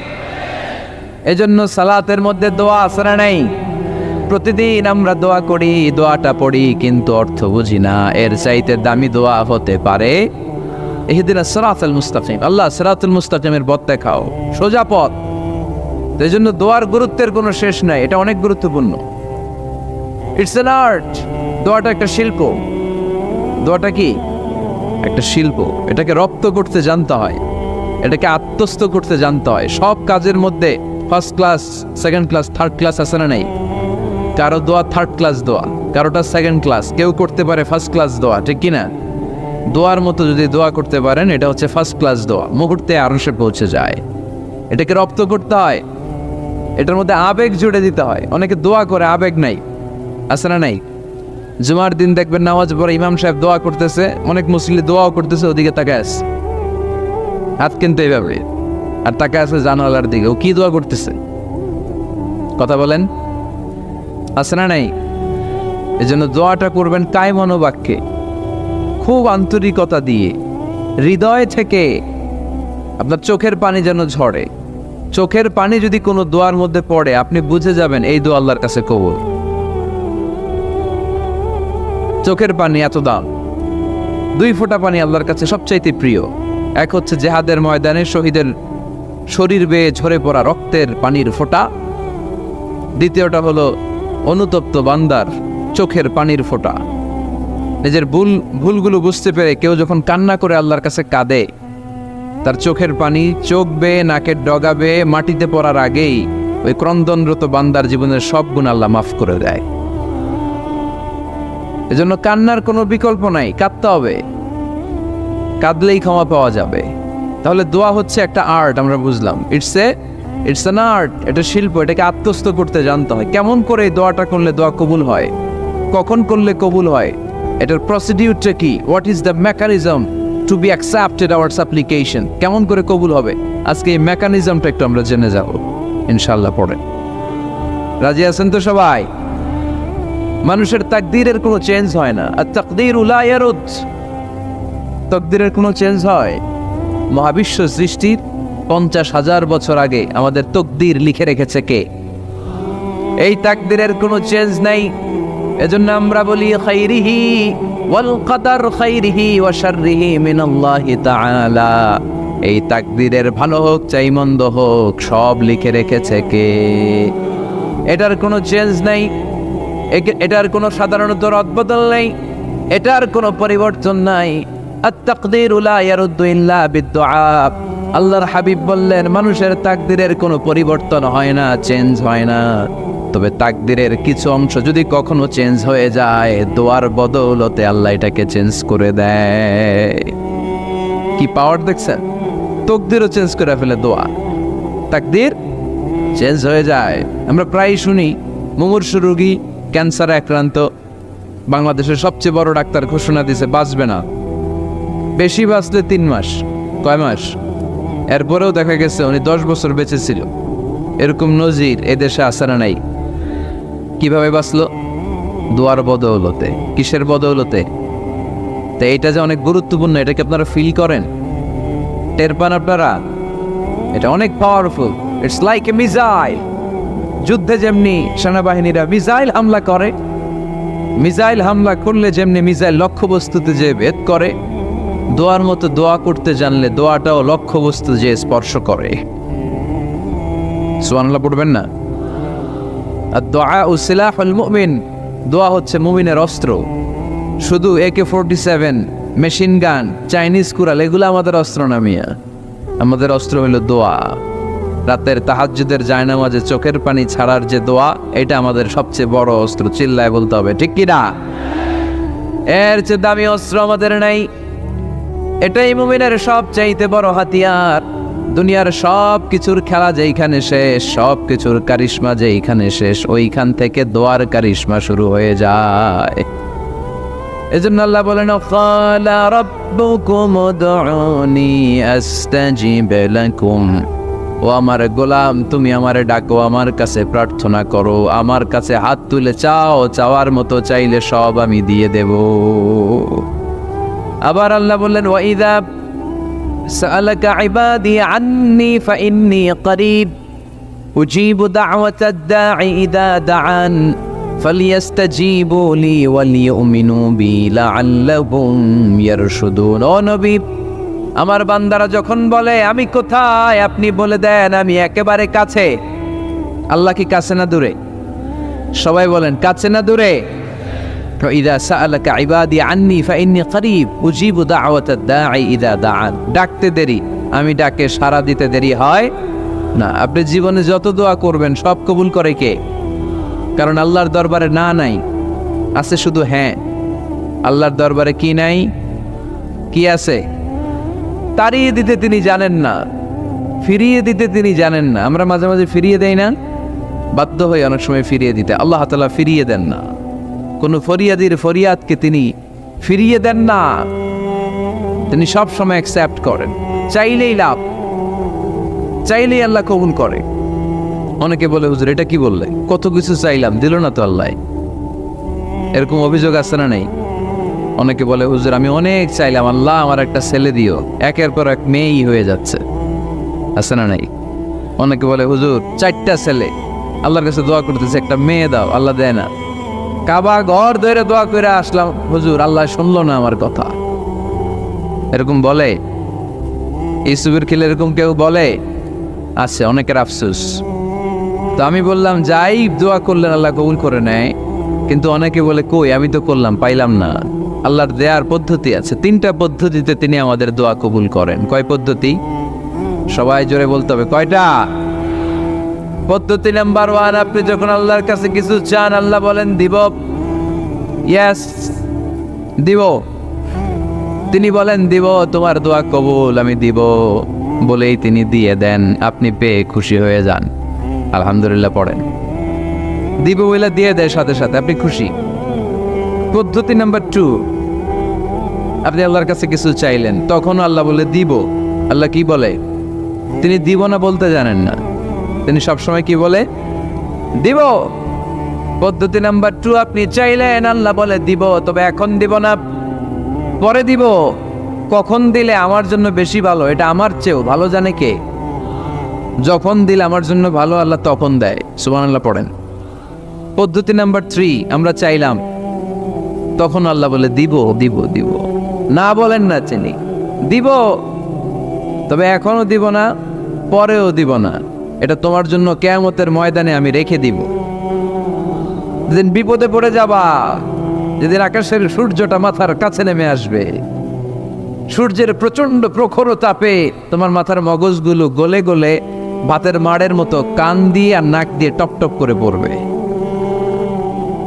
এজন্য সালাতের মধ্যে দোয়া আছে না নাই? প্রতিদিন আমরা দোয়া করি, দোয়াটা পড়ি, কিন্তু অর্থ বুঝি না। এর চাইতে দামি দোয়া হতে পারে ইহদিনাস সিরাতাল মুস্তাকিম, আল্লাহ সিরাতুল মুস্তাকিমের পথ দেখাও, সোজা পথ। তো এই জন্য দোয়ার গুরুত্বের কোনো শেষ নাই, এটা অনেক গুরুত্বপূর্ণ। It's an art. দোয়াটা একটা শিল্প। দোয়াটা কি? একটা শিল্প। এটাকে রপ্ত করতে জানতে হয়, এটাকে আত্মস্থ করতে জানতে হয়। সব কাজের মধ্যে first class, second class, third class আছে না নাই? কারো দোয়া থার্ড ক্লাস দোয়া, কারোটা সেকেন্ড ক্লাস, কেউ করতে পারে ফার্স্ট ক্লাস দোয়া, ঠিক কিনা? দোয়ার মতো যদি দোয়া করতে পারেন, এটা হচ্ছে ফার্স্ট ক্লাস দোয়া, মুহূর্তে আরশে পৌঁছে যায়। এটাকে রপ্ত করতে হয়, এটার মধ্যে আবেগ জুড়ে দিতে হয়। অনেকে দোয়া করে আবেগ নাই, আছে না নাই? জুমার দিন দেখবেন নামাজ পড়ে ইমাম সাহেব দোয়া করতেছে, অনেক মুসল্লি দোয়াও করতেছে, ওদিকে তাকায় আছে, হাত কিন্তু এইভাবে, আর তাকায় আছে জানালার দিকে, ও কি দোয়া করতেছে? কথা বলেন, আছে না নাই? এই জন্য দোয়াটা করবেন কায় মনোবাক্যে, খুব আন্তরিকতা দিয়ে, হৃদয় থেকে। আপনার চোখের পানি যেন ঝরে। চোখের পানি যদি কোনো দোয়ার মধ্যে পড়ে, আপনি বুঝে যাবেন এই দোয়া আল্লাহর কাছে কবুল। চোখের পানি এত দাম। 2 ফোঁটা পানি আল্লাহর কাছে সবচাইতে প্রিয়। এক হচ্ছে জেহাদের ময়দানে শহীদের শরীর বেয়ে ঝরে পড়া রক্তের পানির ফোঁটা। দ্বিতীয়টা হলো অনুতপ্ত বান্দার চোখের পানির ফোঁটা। নিজের ভুলগুলো বুঝতে পেরে কেউ যখন কান্না করে আল্লাহর কাছে কাঁদে, তার চোখের পানি চোখ বেয়ে নাকের ডগা বেয়ে মাটিতে পড়ার আগেই ওই ক্রন্দনরত বান্দার জীবনের সব গুণ আল্লাহ মাফ করে দেয়। এজন্য কান্নার কোনো বিকল্প নাই, কাঁদতে হবে, কাঁদলেই ক্ষমা পাওয়া যাবে। তাহলে দোয়া হচ্ছে একটা আর্ট, আমরা বুঝলাম। ইটস অ্যান আর্ট, এটা শিল্প। এটাকে আত্মস্থ করতে জানতে হয়। কেমন করে এই দোয়াটা করলে দোয়া কবুল হয়, কখন করলে কবুল হয়, এটার প্রসিডিউরটা কি, what is the mechanism two be accepted hour সাপ্লিকেশন, কেমন করে কবুল হবে, আজকে এই মেকানিজমটা একটু আমরা জেনে যাব ইনশাআল্লাহ। পড়েন, রাজি আছেন তো সবাই? মানুষের তাকদীরের কোনো চেঞ্জ হয় না। আর তাকদীরু লা ইয়ারুদ, তাকদীরের কোনো চেঞ্জ হয়? মহাবিশ্ব সৃষ্টির 50,000 বছর আগে আমাদের তকদির লিখে রেখেছে কে? এই তাকদিরের কোনো চেঞ্জ নাই। এজন্য আমরা বলি খাইরিহি ওয়াল কদর খাইরিহি ওয়া শাররিহি মিনাল্লাহি তাআলা। এই তাকদিরের ভালো হোক চাই মন্দ হোক সব লিখে রেখেছে কে? এটার কোনো চেঞ্জ নাই, এটার কোনো সাধারণত রদবদল নেই, এটার কোনো পরিবর্তন নাই। আত-তাকদীরু লা ইয়ারুদ্দু ইল্লা বিদ-দুআ। আল্লাহর হাবিব বললেন মানুষের তাকদীরের কোনো পরিবর্তন হয় না, চেঞ্জ হয় না। তবে তাকদীরের কিছু অংশ যদি কখনো চেঞ্জ হয়ে যায়, দোয়ার বদৌলতে আল্লাহ এটাকে চেঞ্জ করে দেয়। কি পাওয়ার দেখছেন? তকদিরও চেঞ্জ করে ফেলে দোয়া, তাকদীর চেঞ্জ হয়ে যায়। আমরা প্রায় শুনি মুমূর্ষু রোগী, ক্যান্সারে আক্রান্ত, বাংলাদেশের সবচেয়ে বড় ডাক্তার ঘোষণা দিয়েছে বাঁচবে না, বেশি বাঁচলে 3 মাস। কয় মাস? এরপরেও দেখা গেছে উনি 10 বছর বেঁচে ছিল। এরকম নজির এদেশে আছে না নাই? কিভাবে বাঁচলো? দোয়ার বদৌলতে। কিসের বদৌলতে? তো এটা যে অনেক গুরুত্বপূর্ণ, এটা কি আপনারা ফিল করেন, টের পান আপনারা? এটা অনেক powerful. It's like a missile. যুদ্ধে যেমনি সেনাবাহিনীরা মিসাইল হামলা করে, মিসাইল হামলা করলে যেমনি মিসাইল লক্ষ্যবস্তুতে যে ভেদ করে, দোয়ার মতো দোয়া করতে জানলে দোয়াটাও লক্ষ্যবস্তু যে স্পর্শ করে। সুবহানাল্লাহ পড়বেন না? আর দোয়া ও সিলাহুল মুমিন, দোয়া হচ্ছে মুমিনের অস্ত্র। শুধু AK-47, machine gun, Chinese Corel এগুলো আমাদের অস্ত্র না মিয়া। আমাদের অস্ত্র হলো দোয়া। রাতের তাহাজ্জুদের জায়নামাজে চোখের পানি ছাড়ার যে দোয়া, এটা আমাদের সবচেয়ে বড় অস্ত্র। চিল্লায় বলতে হবে, ঠিক কি না? এর চেয়ে দামি অস্ত্র আমাদের নাই। এটাই মুমিনের সবচাইতে বড় হাতিয়ার। দুনিয়ার সব কিছুর খেলা যেইখানে শেষ, সব কিছুর কারিশমা যেইখানে শেষ, ওইখান থেকে দোয়ার কারিশমা শুরু হয়ে যায়। এজন্য আল্লাহ বলেন ক্বালা রাব্বুকুম উদউনি আস্তাজিব লাকুম। ও আমার গোলাম, তুমি আমারে ডাকো, আমার কাছে প্রার্থনা করো, আমার কাছে হাত তুলে চাও, চাওয়ার মতো চাইলে সব আমি দিয়ে দেব। আবার আল্লাহ বললেন ওয়াইদা সাআলাকা ইবাদি আন্নী ফাইন্নী করিব উজিবু দাওয়াতাদ দাঈ ইযা দাআন ফালিয়াস্তাজিবু লি ওয়ালিউমিনু বি লাআল্লাহুম ইয়ারশুদুন। ও নবী, আমার বান্দারা যখন বলে আমি কোথায়, আপনি বলে দেন আমি একেবারে কাছে। আল্লাহ কি কাছে না দূরে? সবাই বলেন কাছে না দূরে? ইযা সাআলাকা ইবাদি আন্নী ফাইন্নী করিব উজিবু দাওয়াতাদ দাঈ ইযা দাআন। ডাকতে দেরি, আমি ডাকে সাড়া দিতে দেরি হয় না। আপনি জীবনে যত দোয়া করবেন সব কবুল করে কে? কারণ আল্লাহর দরবারে না নাই, আছে শুধু হ্যাঁ। আল্লাহর দরবারে কি নাই? কি আছে? তাড়িয়ে দিতে তিনি জানেন না, ফিরিয়ে দিতে তিনি জানেন না। আমরা মাঝে মাঝে ফিরিয়ে দেই না, বাধ্য হয়ে অনেক সময় ফিরিয়ে দিতে। আল্লাহ তাআলা ফিরিয়ে দেন না, কোনো ফরিয়াদির ফরিয়াদকে তিনি ফিরিয়ে দেন না। তিনি সব সময় অ্যাকসেপ্ট করেন। চাইলেই লাভ, চাইলেই আল্লাহ কবুল করে। অনেকে বলে হুজুর এটা কি বললে, কত কিছু চাইলাম দিল না তো আল্লাহ। এরকম অভিযোগ আছে না নাই? অনেকে বলে হুজুর আমি অনেক চাইলাম, আল্লাহ আমার একটা ছেলে দিও, একের পর এক মেয়েই হয়ে যাচ্ছে। আছে না নাই? অনেকে বলে হুজুর 4টা ছেলে, আল্লাহর কাছে দোয়া করতেছে একটা মেয়ে দাও, আল্লাহ দেয় না। কাবা ঘর ধরে দোয়া করে আসলাম, হুজুর আল্লাহ শুনলো না আমার কথা। এরকম বলে? ইউসুফের খিলে এরকম কেউ বলে? আছে, অনেকের আফসোস। তো আমি বললাম যাই দোয়া করলেন আল্লাহ কবুল করে নেয়, কিন্তু অনেকে বলে কই আমি তো করলাম পাইলাম না। আল্লাহর দেয়ার পদ্ধতি আছে, 3টা পদ্ধতিতে তিনি আমাদের দোয়া কবুল করেন। কয় পদ্ধতি? সবাই জোরে বলতে হবে, কয়টা? পদ্ধতি নাম্বার 1, আপনি যখন আল্লাহর কাছে কিছু চান আল্লাহ বলেন দিব, ইয়েস দিব। তিনি বলেন দিব, তোমার দোয়া কবুল, আমি দিব বলেই তিনি দিয়ে দেন। আপনি পেয়ে খুশি হয়ে যান, আলহামদুলিল্লাহ পড়েন। দিব বলে দিয়ে দেয় সাথে সাথে, আপনি খুশি। পদ্ধতি নাম্বার 2, আপনি আল্লাহর কাছে কিছু চাইলেন, তখন আল্লাহ বলে দিব। আল্লাহ কি বলে? তিনি দিব না বলতে জানেন না, তিনি সবসময় কি বলে? দিব। পদ্ধতি নাম্বার 2, আপনি চাইলেন, আল্লাহ বলে দিব, তবে এখন দিব না, পরে দিব। কখন দিলে আমার জন্য বেশি ভালো এটা আমার চেয়েও ভালো জানে কে? যখন দিলে আমার জন্য ভালো আল্লাহ তখন দেয়। সুবহানাল্লাহ পড়েন। পদ্ধতি নাম্বার 3, আমরা চাইলাম, তখন আল্লাহ বলে দিব দিব দিব, না বলেন না চিনি দিব, তবে এখনো দিব না, পরেও দিব না, এটা তোমার জন্য কিয়ামতের ময়দানে আমি রেখে দিব। যেদিন বিপদে পড়ে যাবা, যেদিন আকাশের সূর্যটা মাথার কাছে নেমে আসবে, সূর্যের প্রচন্ড প্রখর তাপে তোমার মাথার মগজগুলো গলে গলে ভাতের মাড়ের মতো কান দিয়ে আর নাক দিয়ে টপ টপ করে পড়বে।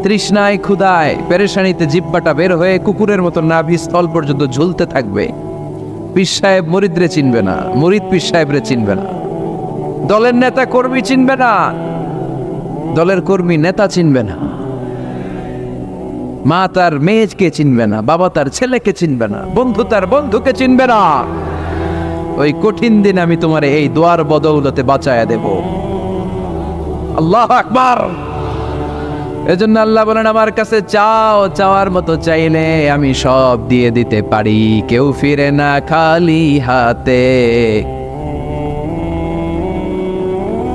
তৃষ্ণায় ক্ষুধায় পেরেশানিতে জিহ্বাটা বের হয়ে কুকুরের মতো নাভি স্থল পর্যন্ত ঝুলতে থাকবে। পীর সাহেব মুরিদরে চিনবে না, মুরিদ পীর সাহেবরে চিনবে না, দলের নেতা কর্মী চিনবে না, দলের কর্মী নেতা চিনবে না, মা তার মেয়েকে চিনবে না, বাবা তার ছেলেকে চিনবে না, বন্ধু তার বন্ধুকে চিনবে না। ওই কঠিন দিন আমি তোমার এই দোয়ার বদৌলতে বাঁচায়া দেব। আল্লাহু আকবার। এজন্য আল্লাহ বলেন, আমার কাছে চাও, চাওয়ার মতো চাইলে আমি সব দিয়ে দিতে পারি। কেউ ফিরে না খালি হাতে,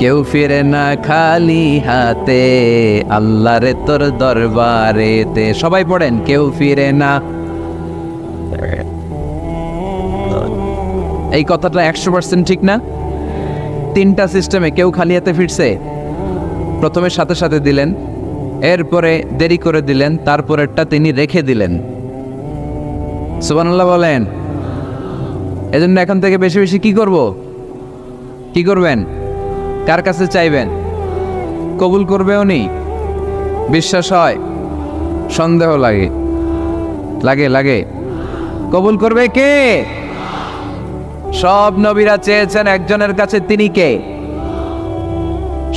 কেউ ফিরে না খালি হাতে, আল্লাহরে তোর দরবারেতে। সবাই পড়েন, কেউ ফিরে না। এই কথাটা 100% ঠিক না? 3টা সিস্টেমে কেউ খালি হাতে ফিরছে? প্রথমে সাথে সাথে দিলেন, এরপরে দেরি করে দিলেন, তারপরেরটা তিনি রেখে দিলেন। সুবহানাল্লাহ বলেন। এজন্য এখন থেকে বেশি বেশি কি করব? কি করবেন? কার কাছে চাইবেন? কবুল করবে উনি? বিশ্বাস হয়? সন্দেহ লাগে? লাগে লাগে? কবুল করবে কে? সব নবীরা চেয়েছেন একজনের কাছে, তিনি কে?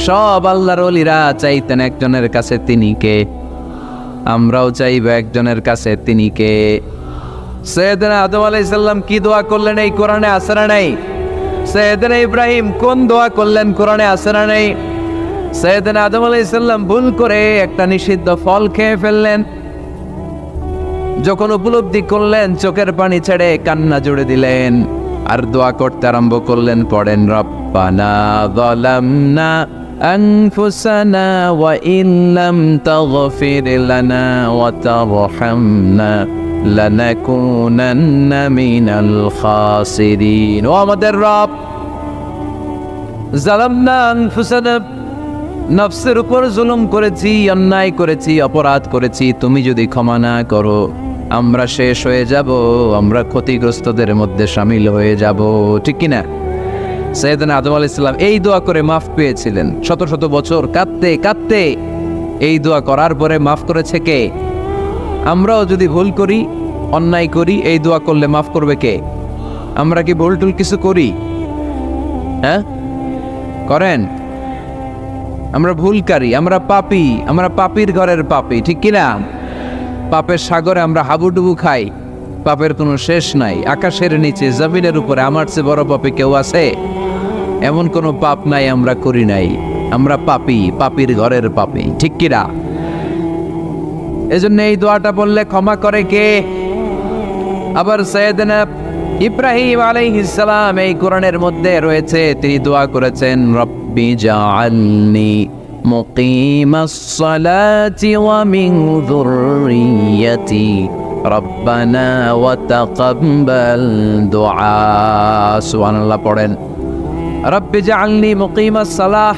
সব আল্লাহর ওলিরা চাইতেন একজনের কাছে, তিনি কে? আমরাও চাইব একজনের কাছে, তিনি কে? সাইয়েদনা আদম আলাইহিস সালাম কি দোয়া করলেন এই কোরআনে আছে না নাই? সাইয়েদনা ইব্রাহিম কোন দোয়া করলেন কোরআনে আছে না নাই? সাইয়েদনা আদম আলাইহিস সালাম ভুল করে একটা নিষিদ্ধ ফল খেয়ে ফেললেন, যখন উপলব্ধি করলেন চোখের পানি ছেড়ে কান্না জুড়ে দিলেন আর দোয়া করতে আরম্ভ করলেন। পড়েন, রব্বানা যালামনা আনফুসানা ওয়া ইল্লাম তাগফির লানা ওয়া তারহামনা লানাকুনান্না মিনাল খাসিরিন। ও আমাদের রব, যালামনা আনফুসানা, নফসের উপর জুলুম করেছি, অন্যায় করেছি, অপরাধ করেছি, তুমি যদি ক্ষমা না করো আমরা শেষ হয়ে যাব, আমরা ক্ষতিগ্রস্তদের মধ্যে শামিল হয়ে যাব। ঠিক কিনা? সাইয়েদনা আদম আলাইহিস সালাম এই দোয়া করে মাফ পেয়েছিলেন। শত শত বছর কাঁদতে কাঁদতে এই দোয়া করার পরে মাফ করেছে কে? আমরাও যদি ভুল করি, অন্যায় করি, এই দোয়া করলে মাফ করবে কে? আমরা কি ভুল টুল কিছু করি? হ্যাঁ, করেন? আমরা ভুলকারী, আমরা পাপী, আমরা পাপীর ঘরের পাপী। ঠিক কিনা? পাপের সাগরে আমরা হাবুডুবু খাই, পাপের কোনো শেষ নাই। আকাশের নিচে, জমিনের উপরে আমার চেয়ে বড় পাপী কেউ আছে? এমন কোনো পাপ নাই আমরা করি নাই। আমরা পাপী, পাপীর ঘরের পাপী। ঠিক কিনা? এজন্য এই দোয়াটা বললে ক্ষমা করে কে? আবার সাইয়েদনা ইব্রাহিম আলাইহিস সালাম এই কোরআনের মধ্যে রয়েছে, তিনি দোয়া করেছেন, রব্বি জাআলনি মুকিমাস সালাতি ওয়া মিন যুররিয়্যাতি রব্বানা ওয়া তাকাব্বাল দুআ। সুবহানাল্লাহ পড়েন, রব্বি জাআলনি মুকিমাস সালাহ,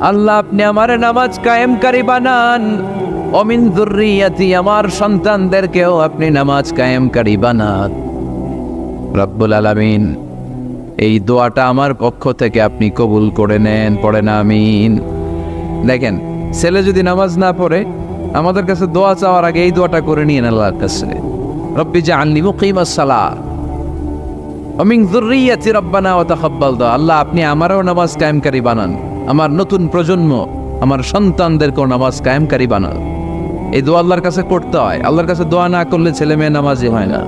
আল্লাহ আপনি আমার নামাজ কায়েমকারী বানান, ওয়া মিন যুররিয়্যাতি, আমার সন্তানদেরকেও আপনি নামাজ কায়েমকারী বানান। রব্বুল আলামিন এই দোয়াটা আমার পক্ষ থেকে আপনি কবুল করে নেন। পড়েন আমিন। দেখেন, ছেলে যদি নামাজ না পড়ে আমাদের কাছে দোয়া চাওয়ার আগে এই দোয়াটা করে নিয়েন আল্লাহর কাছে, রব্বি জাআলনি মুকিমাস সালাহ ওয়া মিন যুররিয়্যাতি রব্বানা ওয়া তাকাব্বাল দুআ। আল্লাহ আপনি আমারও নামাজ কায়েমকারী বানান, আমার নতুন প্রজন্ম, আমার সন্তানদেরকেও নামাজ কায়েমকারী বানান। এই দোয়া আল্লাহর কাছে করতে হয়। আল্লাহর কাছে দোয়া না করলে ছেলে মেয়ে নামাজি হয় না।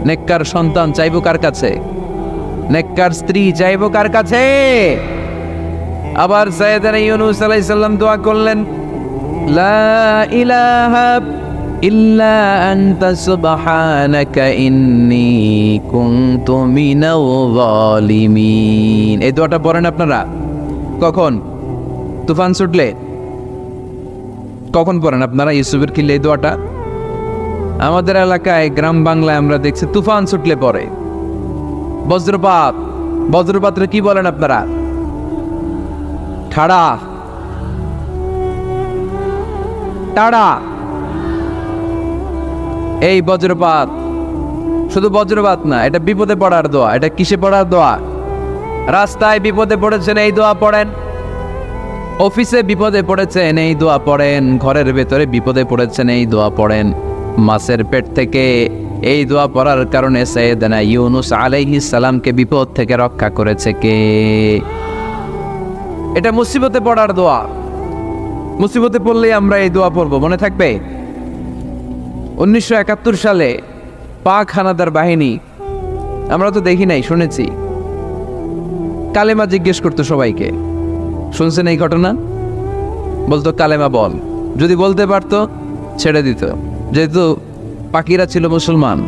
নেককার সন্তান চাইবো কার কাছে? নেককার স্ত্রী চাইবো কার কাছে? আবার সাইয়েদনা ইউনূস আলাইহিস সালাম দোয়া করলেন, লা ইলাহা ইল্লা আনতা সুবহানাকা ইন্নী কুনতু মিনাল যালিমিন। এই দোয়াটা পড়েন আপনারা কখন? তুফান ছুটলে। কখন পড়েন আপনারা ইউসুফের খিলে এই দোয়াটা? আমাদের এলাকায় গ্রাম বাংলায় আমরা দেখছি তুফান ছুটলে পড়ে। বজ্রপাত, বজ্রপাতরে কি বলেন আপনারা? ঠাড়া, টাড়া। এই বজ্রপাত, শুধু বজ্রপাত না, এটা বিপদে পড়ার দোয়া। এটা কিসে পড়ার দোয়া? রাস্তায় বিপদে পড়েছেন এই দোয়া পড়েন, অফিসে বিপদে পড়েছেন এই দোয়া পড়েন, ঘরের ভেতরে বিপদে পড়েছেন এই দোয়া পড়েন। মাছের পেট থেকে এই দোয়া পড়ার কারণে সাইয়েদনা ইউনুস আলাইহিস সালামকে বিপদ থেকে রক্ষা করেছে কে? এটা মুসিবতে পড়ার দোয়া। মুসিবতে পড়লেই আমরা এই দোয়া পড়বো, মনে থাকবে? 1971 সালে পাক হানাদার বাহিনী, আমরা তো দেখি নাই, শুনেছি, কালেমা জিজ্ঞেস করতো সবাইকে। শুনছেন এই ঘটনা? বলতো কালেমা বল, যদি বলতে পারতো ছেড়ে দিত, যেহেতু পাকিরা ছিল মুসলমান।